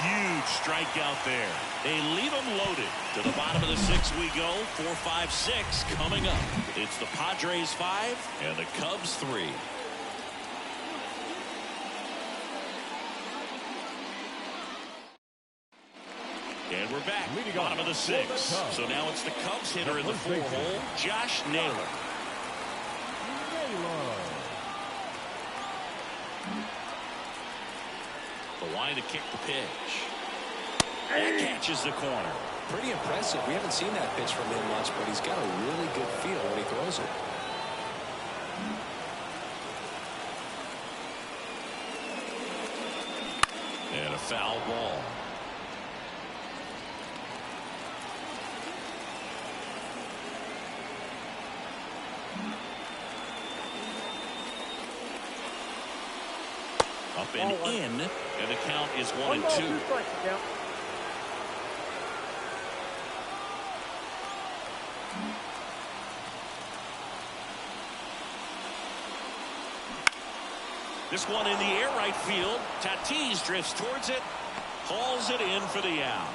Huge strikeout there. They leave him loaded. To the bottom of the 6th we go. 4, 5, 6 coming up. It's the Padres 5 and the Cubs 3. And we're back. Bottom of the 6th. So now it's the Cubs hitter in the 4-hole, Josh Naylor. The line to kick the pitch. That catches the corner. Pretty impressive. We haven't seen that pitch from him much, but he's got a really good feel when he throws it. And a foul ball. Up and in, and the count is 1-2. 2 strikes, count. This one in the air right field. Tatis drifts towards it, hauls it in for the out.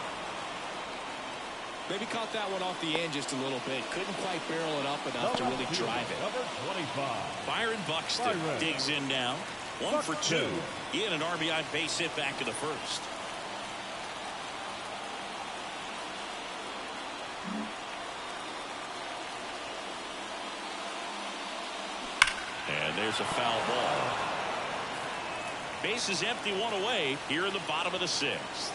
Maybe caught that one off the end just a little bit. Couldn't quite barrel it up enough to really drive it. Number 25. Byron Buxton digs in now. 1 for 2. He had an RBI base hit back in the 1st. And there's a foul ball. Base is empty, 1 away here in the bottom of the 6th.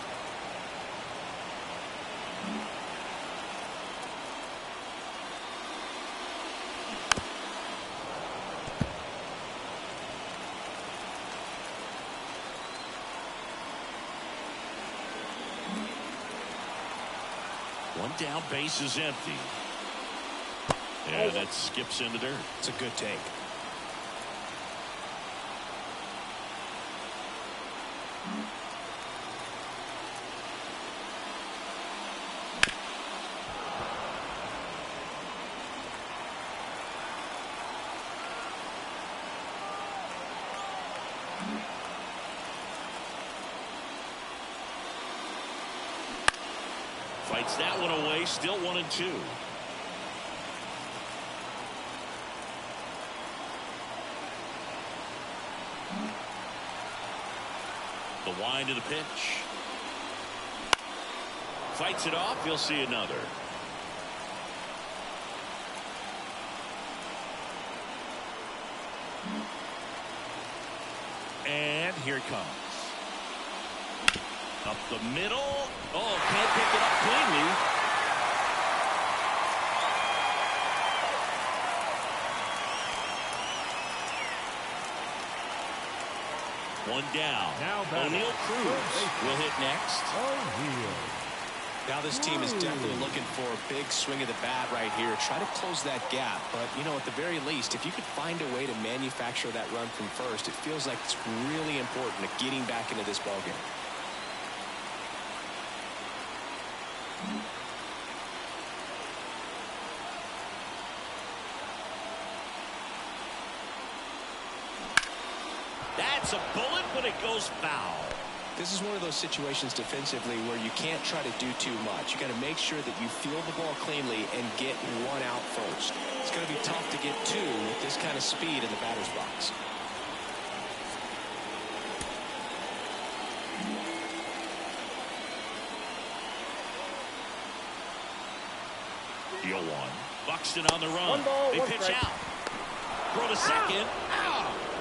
One down, base is empty. And that skips in the dirt. It's a good take. Fights that one away, still 1-2. The wind of the pitch. Fights it off, you'll see another. And here it comes. Up the middle. Oh, can't pick it up cleanly. One down. Now O'Neal Cruz will hit next. O'Neal. Now this team is definitely looking for a big swing of the bat right here. Try to close that gap. But, you know, at the very least, if you could find a way to manufacture that run from first, it feels like it's really important to getting back into this ballgame. That's a bullet, but it goes foul. This is one of those situations defensively where you can't try to do too much. You got to make sure that you field the ball cleanly and get one out first. It's going to be tough to get two with this kind of speed in the batter's box. Deal one. Buxton on the run. One ball, they one pitch strike. out. Throw to second.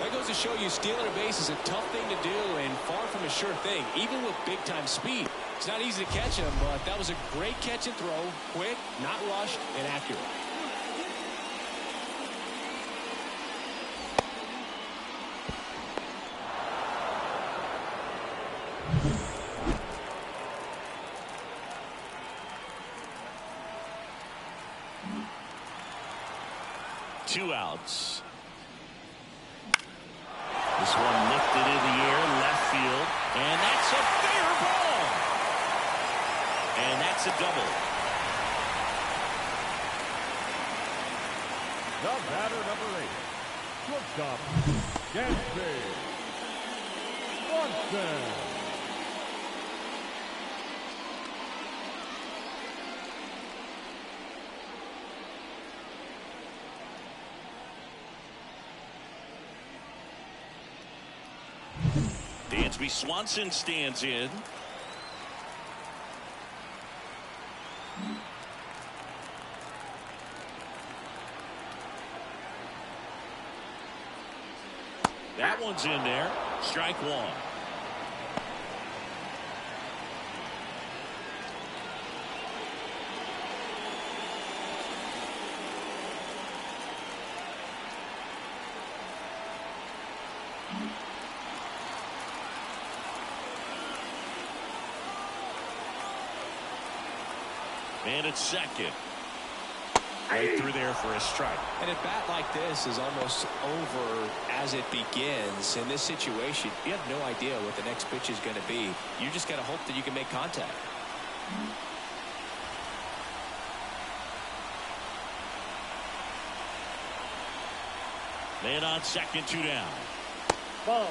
That goes to show you stealing a base is a tough thing to do and far from a sure thing, even with big-time speed. It's not easy to catch him, but that was a great catch and throw. Quick, not rushed, and accurate. Two outs. This one lifted in the air, left field, and that's a fair ball. And that's a double. The batter, number 8. Shortstop, Gansby. Swanson. Dansby Swanson stands in. That one's in there. Strike one. And it's second. Right through there for a strike. And a bat like this is almost over as it begins. In this situation, you have no idea what the next pitch is going to be. You just got to hope that you can make contact. Man on second, 2 down. Ball.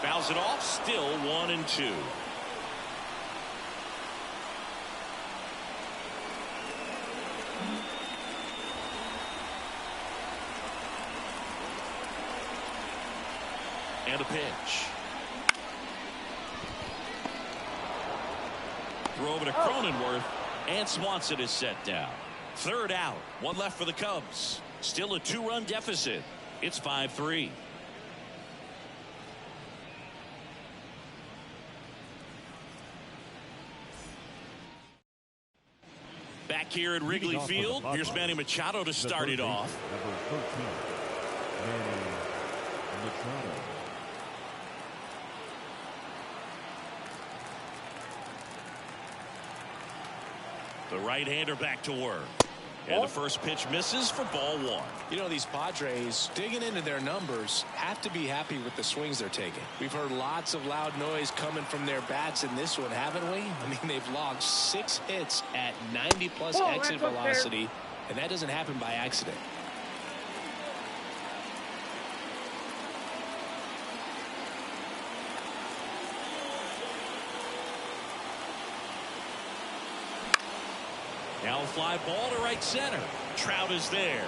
Fouls it off, still 1-2. And a pitch. Throw over to Cronenworth, and Swanson is set down. Third out, one left for the Cubs. Still a 2-run deficit. It's 5-3. Back here at Wrigley Field, here's Manny Machado to start it off. Number 13, Manny Machado. The right-hander back to work. And the first pitch misses for ball one. You know, these Padres, digging into their numbers, have to be happy with the swings they're taking. We've heard lots of loud noise coming from their bats in this one, haven't we? I mean, they've logged 6 hits at 90-plus exit velocity, and that doesn't happen by accident. Now a fly ball to right center. Trout is there.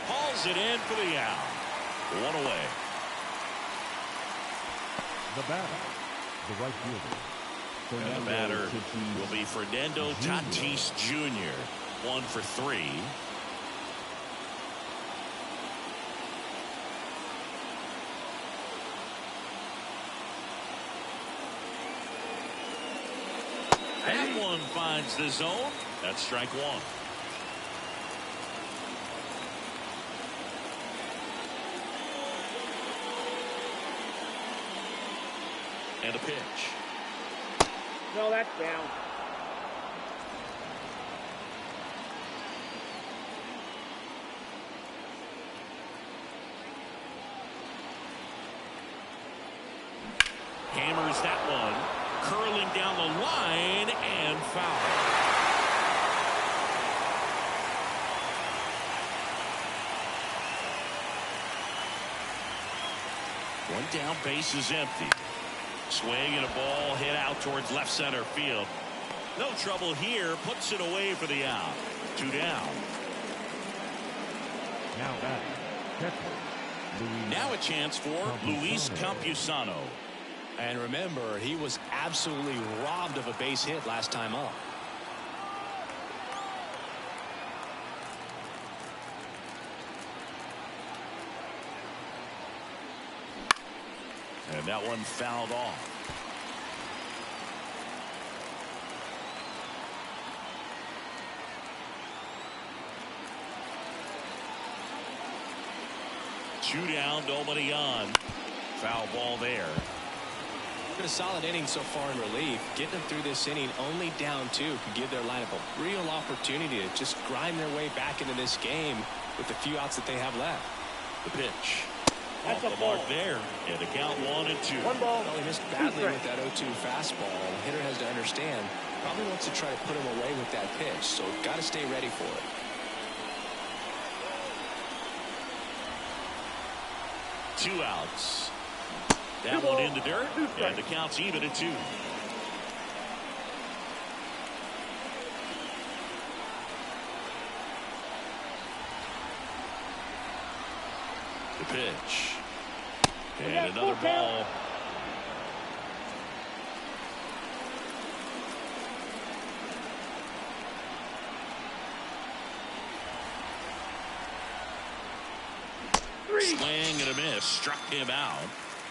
Hauls it in for the out. One away. The batter, the right fielder. And the batter will be Fernando Tatis Jr. 1 for 3. one finds the zone. That's strike one. And a pitch. No, that's down. Hammers that one. Curling down the line and foul. One down, base is empty. Swing and a ball hit out towards left center field. No trouble here. Puts it away for the out. 2 down. Now back. Catcher. Now a chance for Luis Campusano. And remember, he was absolutely robbed of a base hit last time up. And that one fouled off. Two down, nobody on. Foul ball there. Been a solid inning so far in relief. Getting them through this inning only down 2 could give their lineup a real opportunity to just grind their way back into this game with the few outs that they have left. The pitch. That's Off a the ball. mark there. And the count 1-2. One ball. Well, he missed badly with that 0-2 fastball. The hitter has to understand. Probably wants to try to put him away with that pitch. So got to stay ready for it. Two outs. That one in the dirt. And the count's even at 2. The pitch. And another ball. Swing and a miss. Struck him out.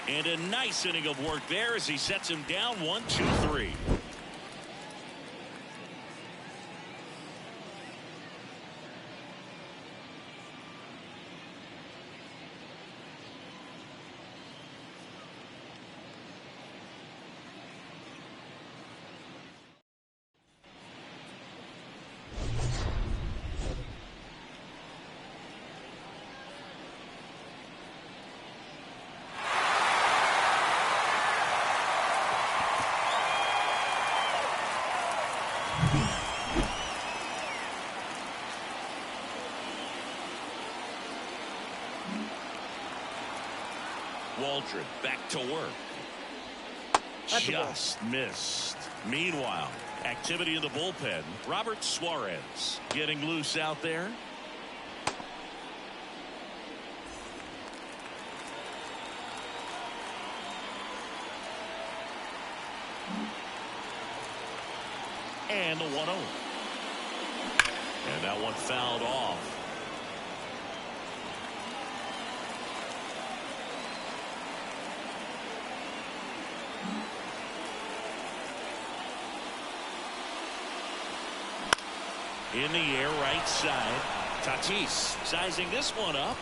And a nice inning of work there as he sets him down 1-2-3. Waldron back to work. Just missed. Meanwhile, activity in the bullpen. Robert Suarez getting loose out there. And the 1-0. And that one fouled off. In the air, right side. Tatis sizing this one up.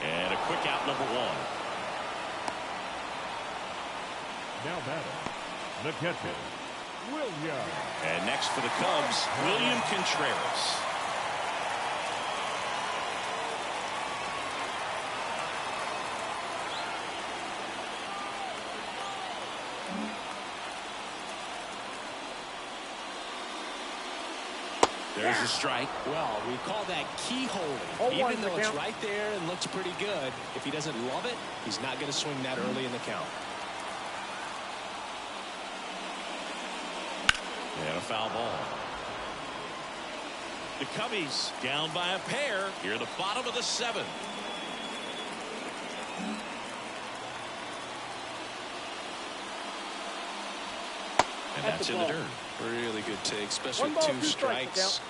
And a quick out, number 1. Now batting. The catcher. William. And next for the Cubs, William Contreras. There's a strike. Well, we call that key holding. Even though it's right there and looks pretty good, if he doesn't love it, he's not going to swing that early in the count. And a foul ball. The Cubbies down by a pair here at the bottom of the 7th. And that's in the dirt. Really good take, especially with 2 strikes.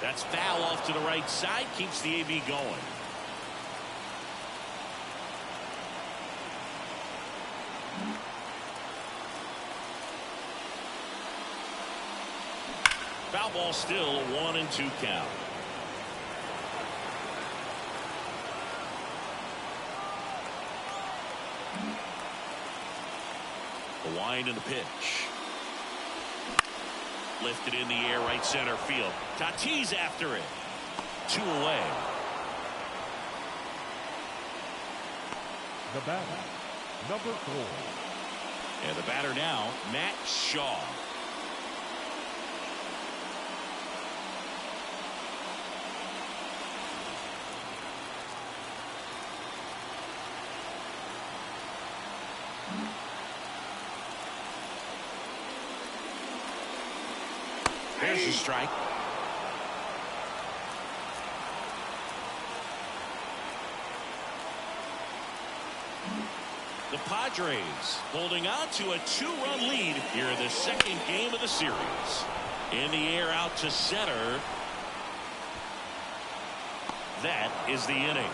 That's foul off to the right side. Keeps the AB going. Foul ball still, 1-2 count. The wind and the pitch. Lifted in the air, right center field. Tatis after it. 2 away. The batter, number 4. And the batter now, Matt Shaw. There's a strike. The Padres holding on to a 2-run lead here in the second game of the series. In the air out to center. That is the inning.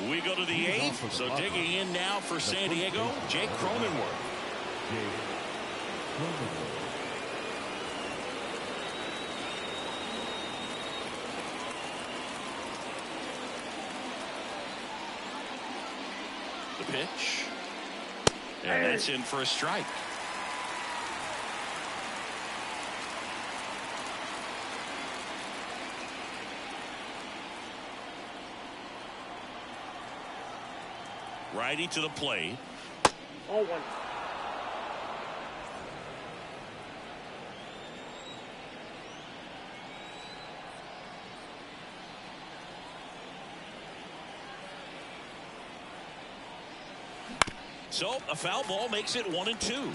We go to the 8th, so digging in now for San Diego, Jake Cronenworth. The pitch. And that's in for a strike. Righty to the plate. 0-1. So a foul ball makes it 1-2.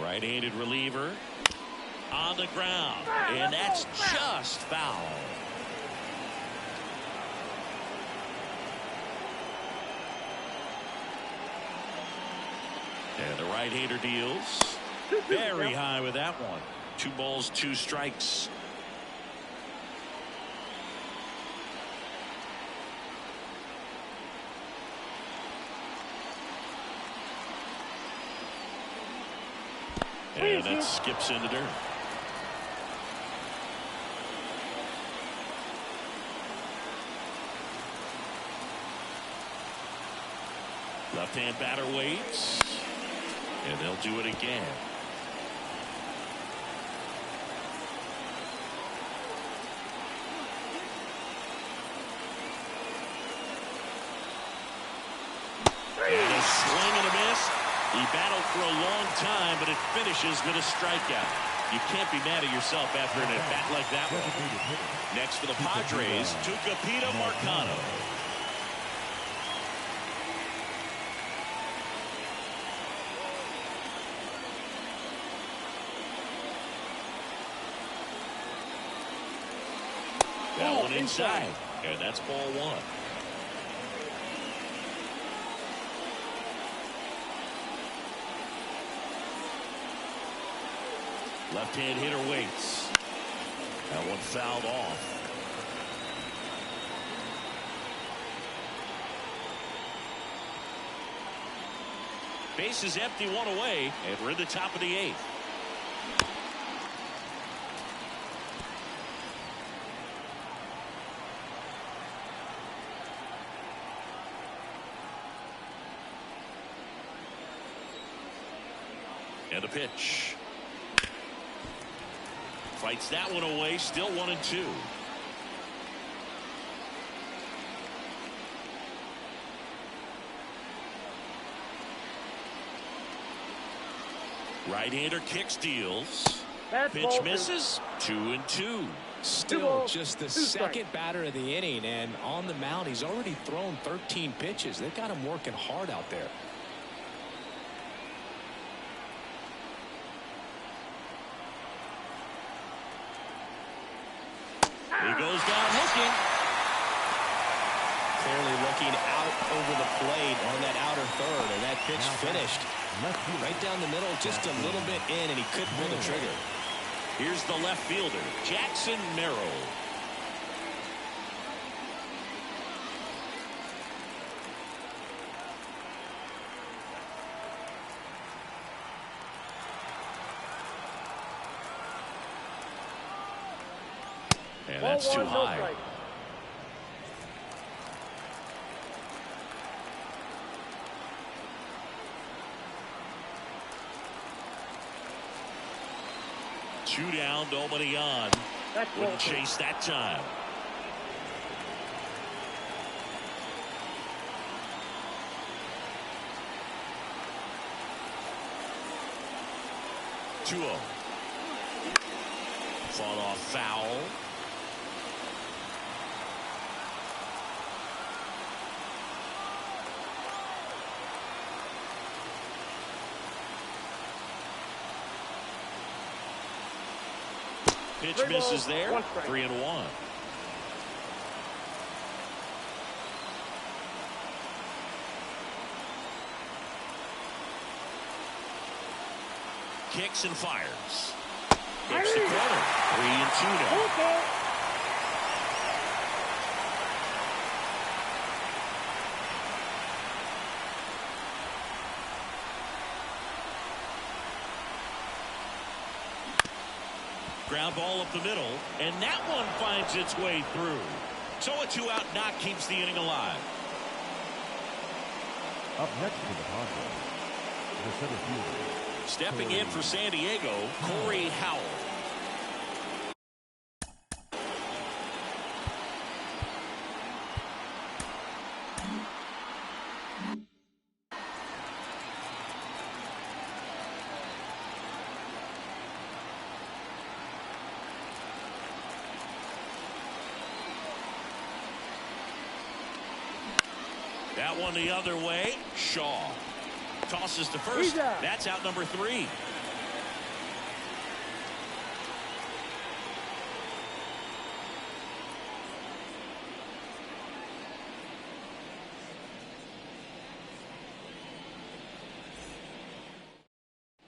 Right-handed reliever on the ground, and that's just foul. And the right-hander deals very high with that one. 2 balls, 2 strikes. And that skips into dirt. Left-hand batter waits, and they'll do it again. And a swing and a miss. He battled for a long time, but it finishes with a strikeout. You can't be mad at yourself after an at-bat like that one. Next for the Padres, Tucupita Marcano. That one inside, and that's ball 1. Left-hand hitter waits. That one fouled off. Base is empty, 1 away, and we're in the top of the 8th. And a pitch. Fights that one away, still 1-2. Right-hander kicks, deals. Pitch misses. 2-2. Still just the second batter of the inning, and on the mound he's already thrown 13 pitches. They've got him working hard out there. He goes down looking. Clearly looking out over the plate on that outer third, and that pitch finished right down the middle, just a little bit in, and he couldn't pull the trigger. Here's the left fielder, Jackson Merrill. And that's too high. Two down, nobody on. Wouldn't chase that time. Two-0. Fought off foul. Pitch misses there. 3-1. Kicks and fires. Hits the corner. 3-2 now. Ground ball up the middle, and that one finds its way through. So a 2-out knock keeps the inning alive. Up next to the Padres, the center fielder. Stepping in for San Diego, Corey Howell. That one the other way. Shaw tosses to first. That's out number 3.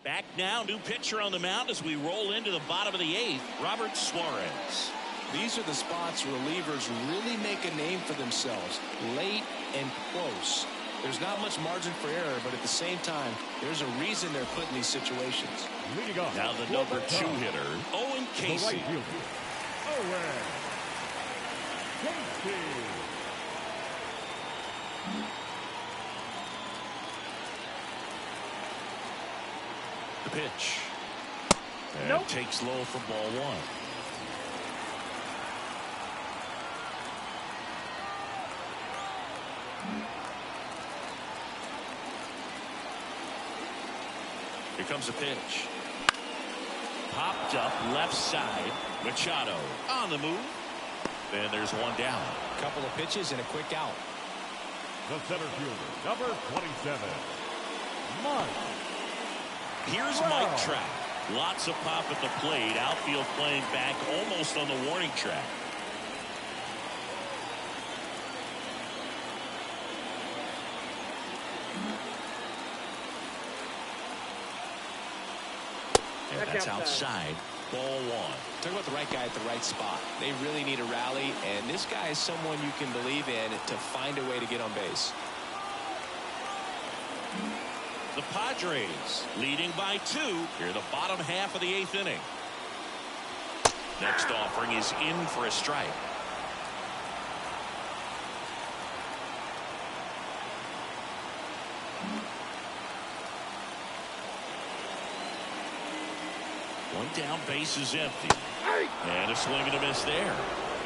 Back now, new pitcher on the mound as we roll into the bottom of the 8th, Robert Suarez. These are the spots relievers really make a name for themselves, late and close. There's not much margin for error, but at the same time, there's a reason they're put in these situations. Now the number 2 hitter, Owen Casey. The pitch. And takes low for ball 1. Here comes a pitch. Popped up left side. Machado on the move. And there's one down. Couple of pitches and a quick out. The center fielder, number 27, Mike. Here's Mike Trout. Lots of pop at the plate. Outfield playing back almost on the warning track. And that's outside. Ball 1. Talk about the right guy at the right spot. They really need a rally, and this guy is someone you can believe in to find a way to get on base. The Padres leading by 2 here the bottom half of the 8th inning. Next offering is in for a strike. One down, base is empty. And a swing and a miss there.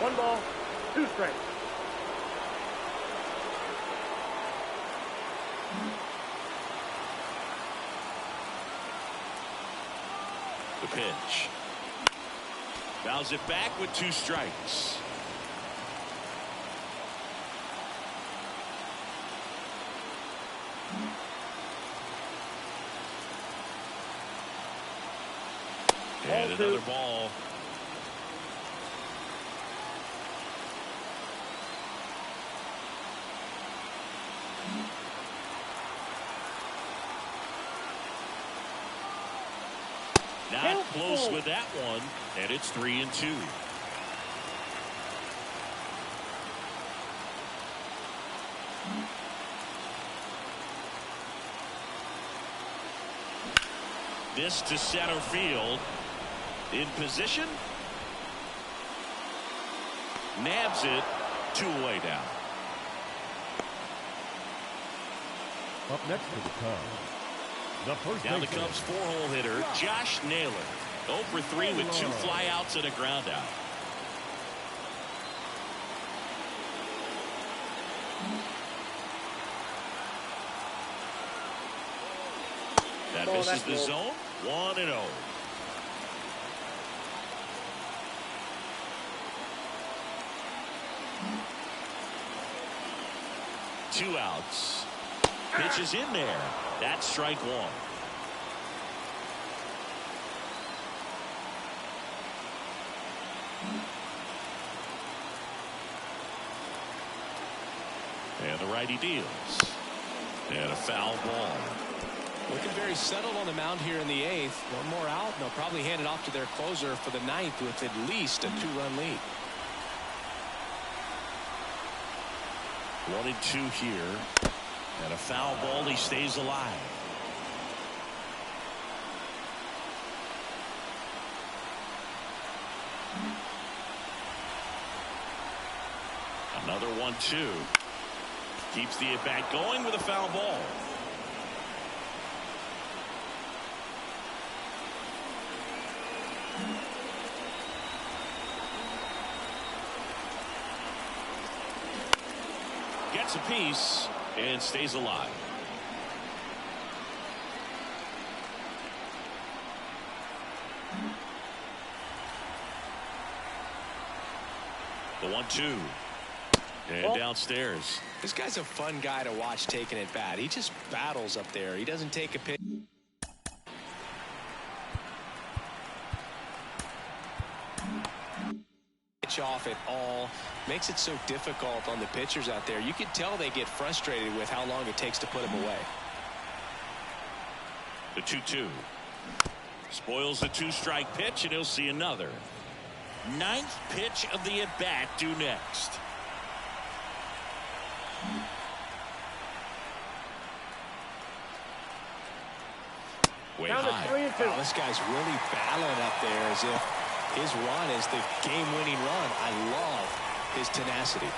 1 ball, 2 strikes. The pitch. Fouls it back with 2 strikes. And another ball. Not close with that one, and it's 3-2. This to center field. In position. Nabs it. 2 away now. Up next for the Cubs, the first Now the baseman, Cubs 4-hole hitter, Josh Naylor. 0 for 3 with 2 flyouts and a ground out. That misses the zone. 1-0. Two outs. Pitch is in there. That's strike 1. And the righty deals. And a foul ball. Looking very settled on the mound here in the 8th. One more out, and they'll probably hand it off to their closer for the 9th with at least a 2-run lead. 1-2 here. And a foul ball. He stays alive. Another 1-2. Keeps the at-bat going with a foul ball. Gets a piece and stays alive. The 1-2. And downstairs. This guy's a fun guy to watch taking at bat. He just battles up there. He doesn't take a pitch off at all. Makes it so difficult on the pitchers out there. You can tell they get frustrated with how long it takes to put him away. The 2-2. Spoils the 2-strike pitch, and he'll see another. 9th pitch of the at-bat due next. Way high. Wow, this guy's really battling up there as if his run is the game-winning run. I love his tenacity.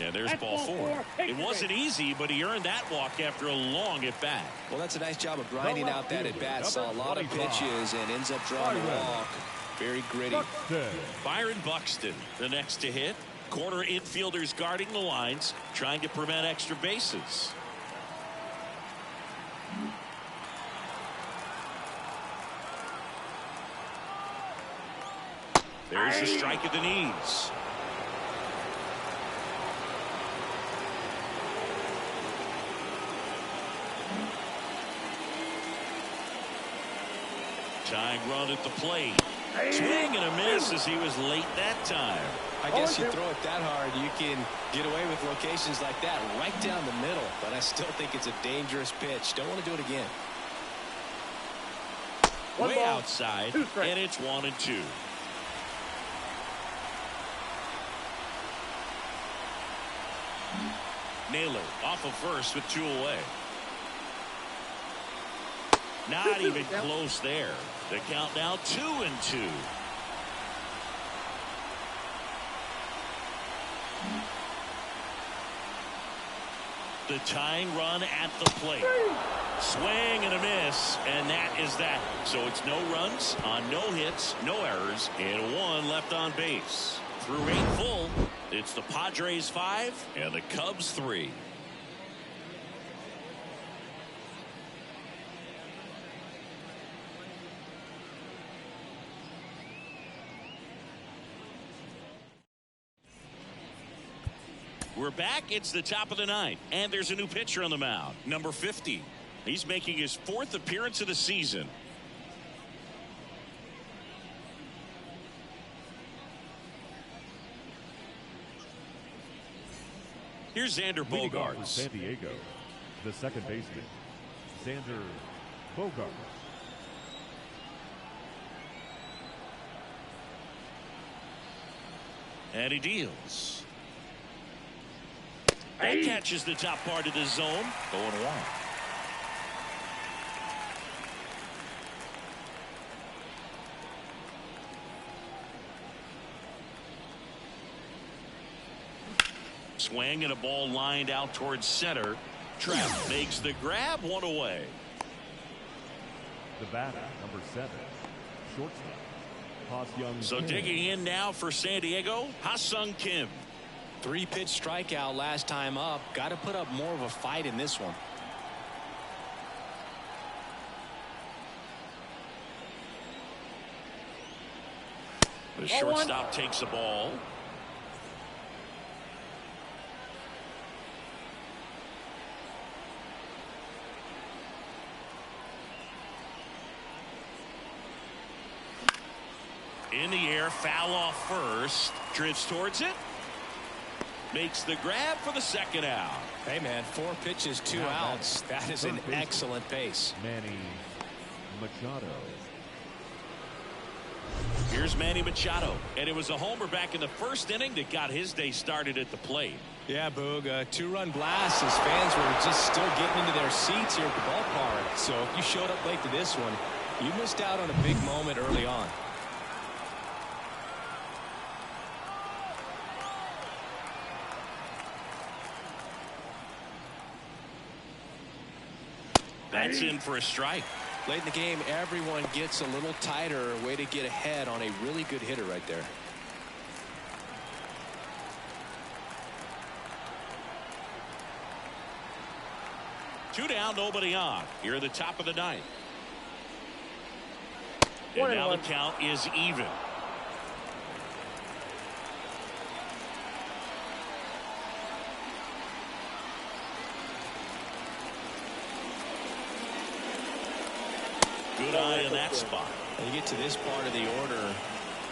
And there's ball 4. It wasn't easy, but he earned that walk after a long at-bat. Well, that's a nice job of grinding out that at-bat. Saw a lot of pitches and ends up drawing a walk. Very gritty. Byron Buxton, the next to hit. Corner infielders guarding the lines, trying to prevent extra bases. There's the strike at the knees. Tying run at the plate. Swing and a miss as he was late that time. I guess you throw it that hard, you can get away with locations like that right down the middle. But I still think it's a dangerous pitch. Don't want to do it again. Way outside, and it's 1-2. Naylor off of first with 2 away. Not even close there. The count now 2-2. The tying run at the plate. Swing and a miss, and that is that. So it's no runs on no hits, no errors, and 1 left on base. Through 8 full, it's the Padres 5 and the Cubs 3. We're back. It's the top of the ninth, and there's a new pitcher on the mound, number 50. He's making his 4th appearance of the season. Here's Xander Bogaerts. San Diego, the second baseman, Xander Bogaerts. And he deals. That catches the top part of the zone. 0-1. Swing and a ball lined out towards center. Trout makes the grab, 1 away. The batter, number 7, shortstop, Ha-Seong So Kim. digging in now for San Diego, Ha-Seong Kim. 3-pitch strikeout last time up. Got to put up more of a fight in this one. The shortstop takes the ball. In the air, foul off first. Drifts towards it. Makes the grab for the second out. Hey, man, 4 pitches, 2 outs. That is an excellent pace. Manny Machado. Here's Manny Machado. And it was a homer back in the first inning that got his day started at the plate. Yeah, Boog, a 2-run blast. His fans were just still getting into their seats here at the ballpark. So if you showed up late to this one, you missed out on a big moment early on. That's in for a strike. Late in the game, everyone gets a little tighter. Way to get ahead on a really good hitter right there. Two down, nobody on. Here at the top of the ninth. And 1-1. now the count is even. Good eye in that spot. When you get to this part of the order,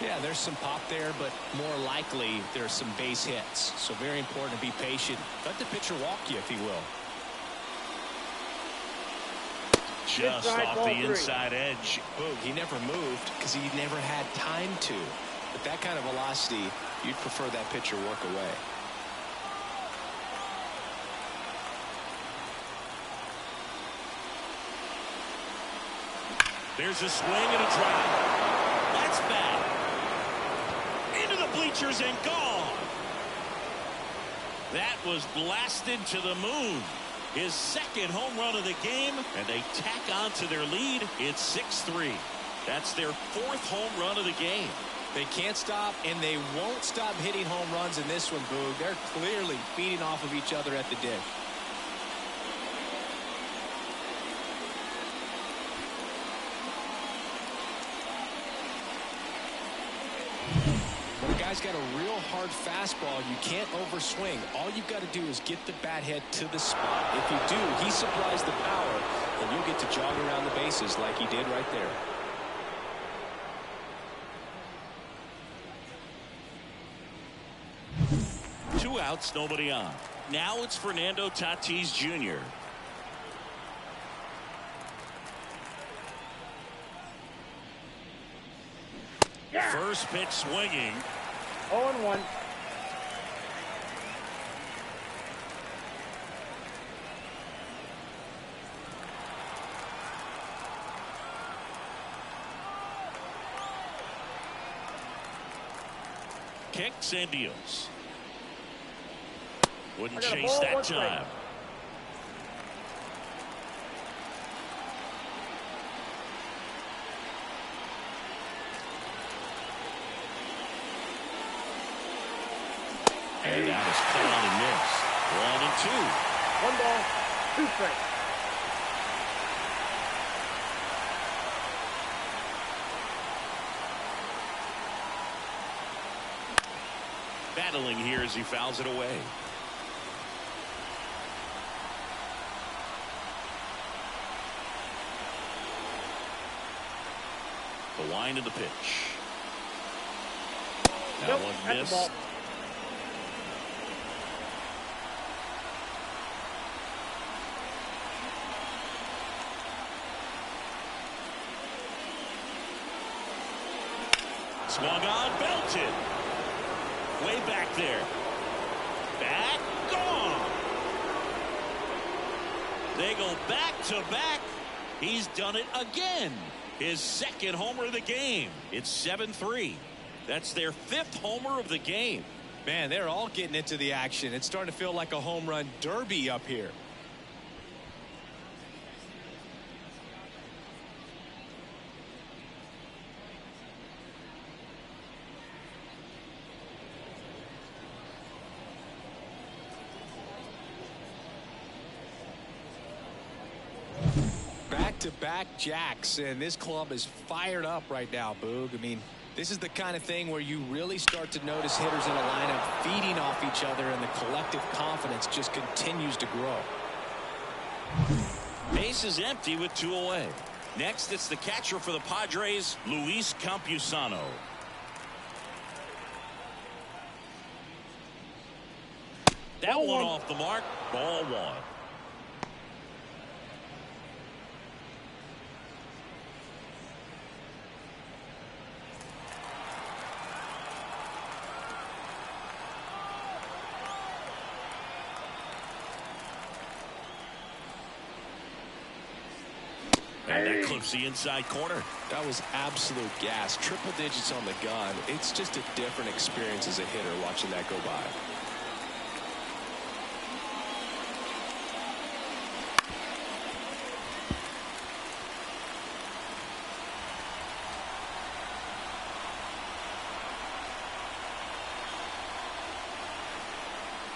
yeah, there's some pop there, but more likely there's some base hits. So very important to be patient. Let the pitcher walk you, if he will. Just Inside, off ball the 3. inside edge. Boog, he never moved because he never had time to. But that kind of velocity, you'd prefer that pitcher work away. There's a swing and a drive. That's bad. Into the bleachers and gone. That was blasted to the moon. His second home run of the game, and they tack on to their lead. It's 6-3. That's their 4th home run of the game. They can't stop, and they won't stop hitting home runs in this one, Boog. They're clearly feeding off of each other at the dish. When a guy's got a real hard fastball, you can't overswing. All you've got to do is get the bat head to the spot. If you do, he supplies the power, and you'll get to jog around the bases like he did right there. Two outs, nobody on. Now it's Fernando Tatis Jr. First pitch swinging. 0-1. Kicks and deals. Wouldn't I got a chase ball, that 1 strike. time. And that was caught and missed. 1 and 2. 1 ball, 2 strikes. Battling here as he fouls it away. The wind of the pitch. That Nope, one that's missed. the ball. Swung on, belted. Way back there. Back, gone. They go back to back. He's done it again. His second homer of the game. It's 7-3. That's their fifth homer of the game. Man, they're all getting into the action. It's starting to feel like a home run derby up here. Back-to-back jacks, and this club is fired up right now, Boog. I mean, this is the kind of thing where you really start to notice hitters in a lineup feeding off each other, and the collective confidence just continues to grow. Base is empty with 2 away. Next, it's the catcher for the Padres, Luis Campusano. That Ball one one. off the mark. Ball 1. And that clips the inside corner. That was absolute gas. Triple digits on the gun. It's just a different experience as a hitter watching that go by.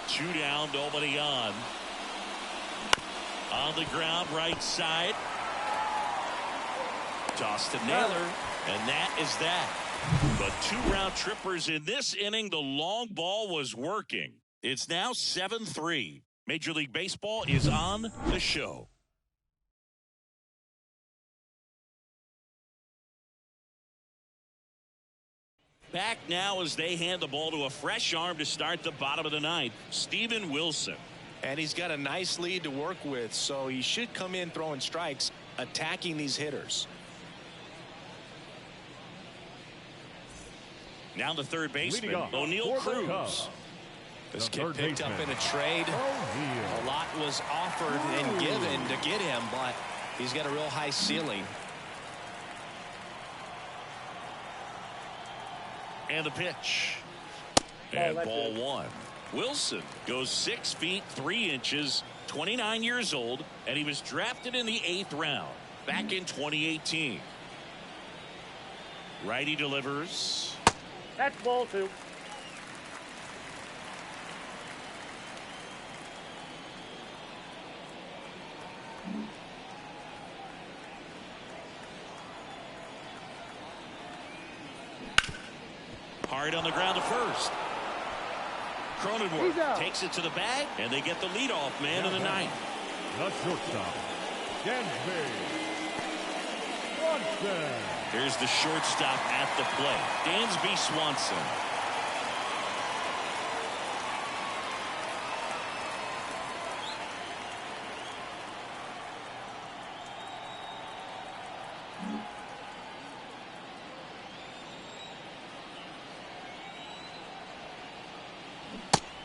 Two down, nobody on. On the ground, right side. Toss to Naylor, and that is that. But 2 round trippers in this inning. The long ball was working. It's now 7-3. Major League Baseball is on the show. Back now as they hand the ball to a fresh arm to start the bottom of the ninth, Steven Wilson. And he's got a nice lead to work with, so he should come in throwing strikes, attacking these hitters. Now the third baseman, Leading off O'Neal for the Cruz. Cubs, This the kid third picked up baseman, in a trade. O'Neal. A lot was offered and given to get him, but he's got a real high ceiling. And the pitch. Oh, And that's ball it. 1. Wilson goes 6 feet 3 inches, 29 years old, and he was drafted in the 8th round back in 2018. Righty delivers. That's ball 2. Hard on the ground to first. He's Cronenworth out. takes it to the bag, and they get the leadoff man in the ninth. The shortstop, Dansby Swanson. Here's the shortstop at the plate, Dansby Swanson.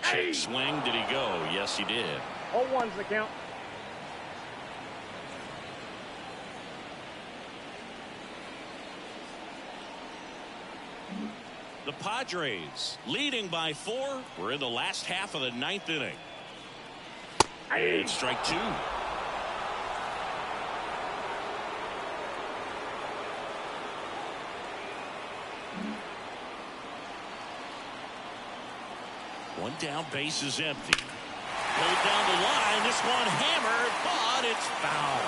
Check swing. Did he go? Yes, he did. 0-1's the count. The Padres leading by 4. We're in the last half of the 9th inning. And strike 2. One down, base is empty. Pulled down the line. This one hammered, but it's foul.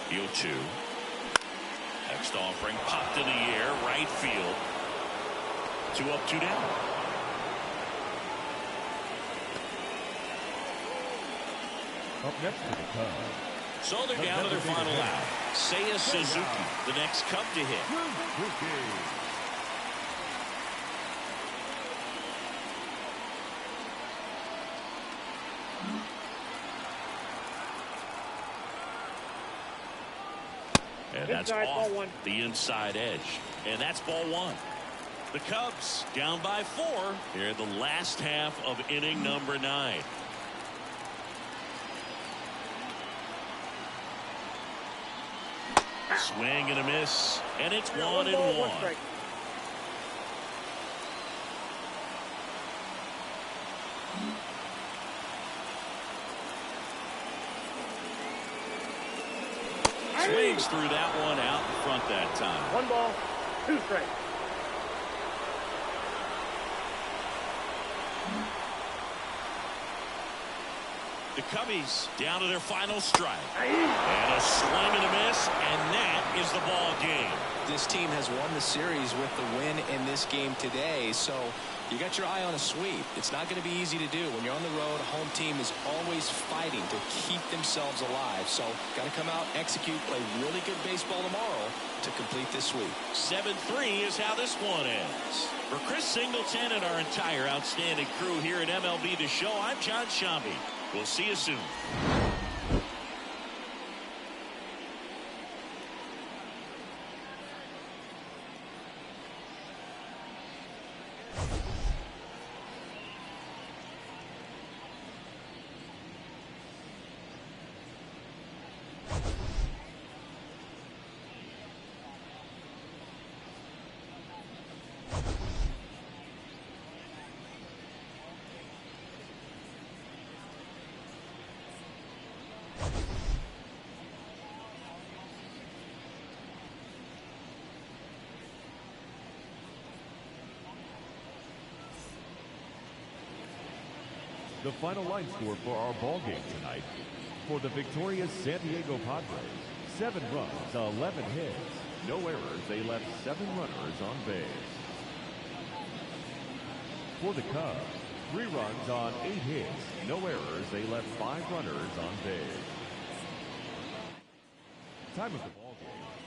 Field 2. Next offering popped in the air, right field. 2 up, 2 down. Up next for the Cubs. So they're down to their final out. Seiya Suzuki, the next Cub to hit. And that's off the inside edge. And that's ball one. The Cubs down by 4 here in the last half of inning number 9. Swing and a miss, and it's 1-1. Swings through that one out in front that time. 1 ball, 2 strikes. The Cubbies down to their final strike. And a swing and a miss, and that is the ball game. This team has won the series with the win in this game today, so you got your eye on a sweep. It's not going to be easy to do. When you're on the road, a home team is always fighting to keep themselves alive. So got to come out, execute, play really good baseball tomorrow to complete this sweep. 7-3 is how this one ends. For Chris Singleton and our entire outstanding crew here at MLB The Show, I'm John Shambi. We'll see you soon. The final line score for our ball game tonight. For the victorious San Diego Padres, 7 runs, 11 hits, no errors. They left 7 runners on base. For the Cubs, 3 runs on 8 hits, no errors. They left 5 runners on base. Time of the ball game.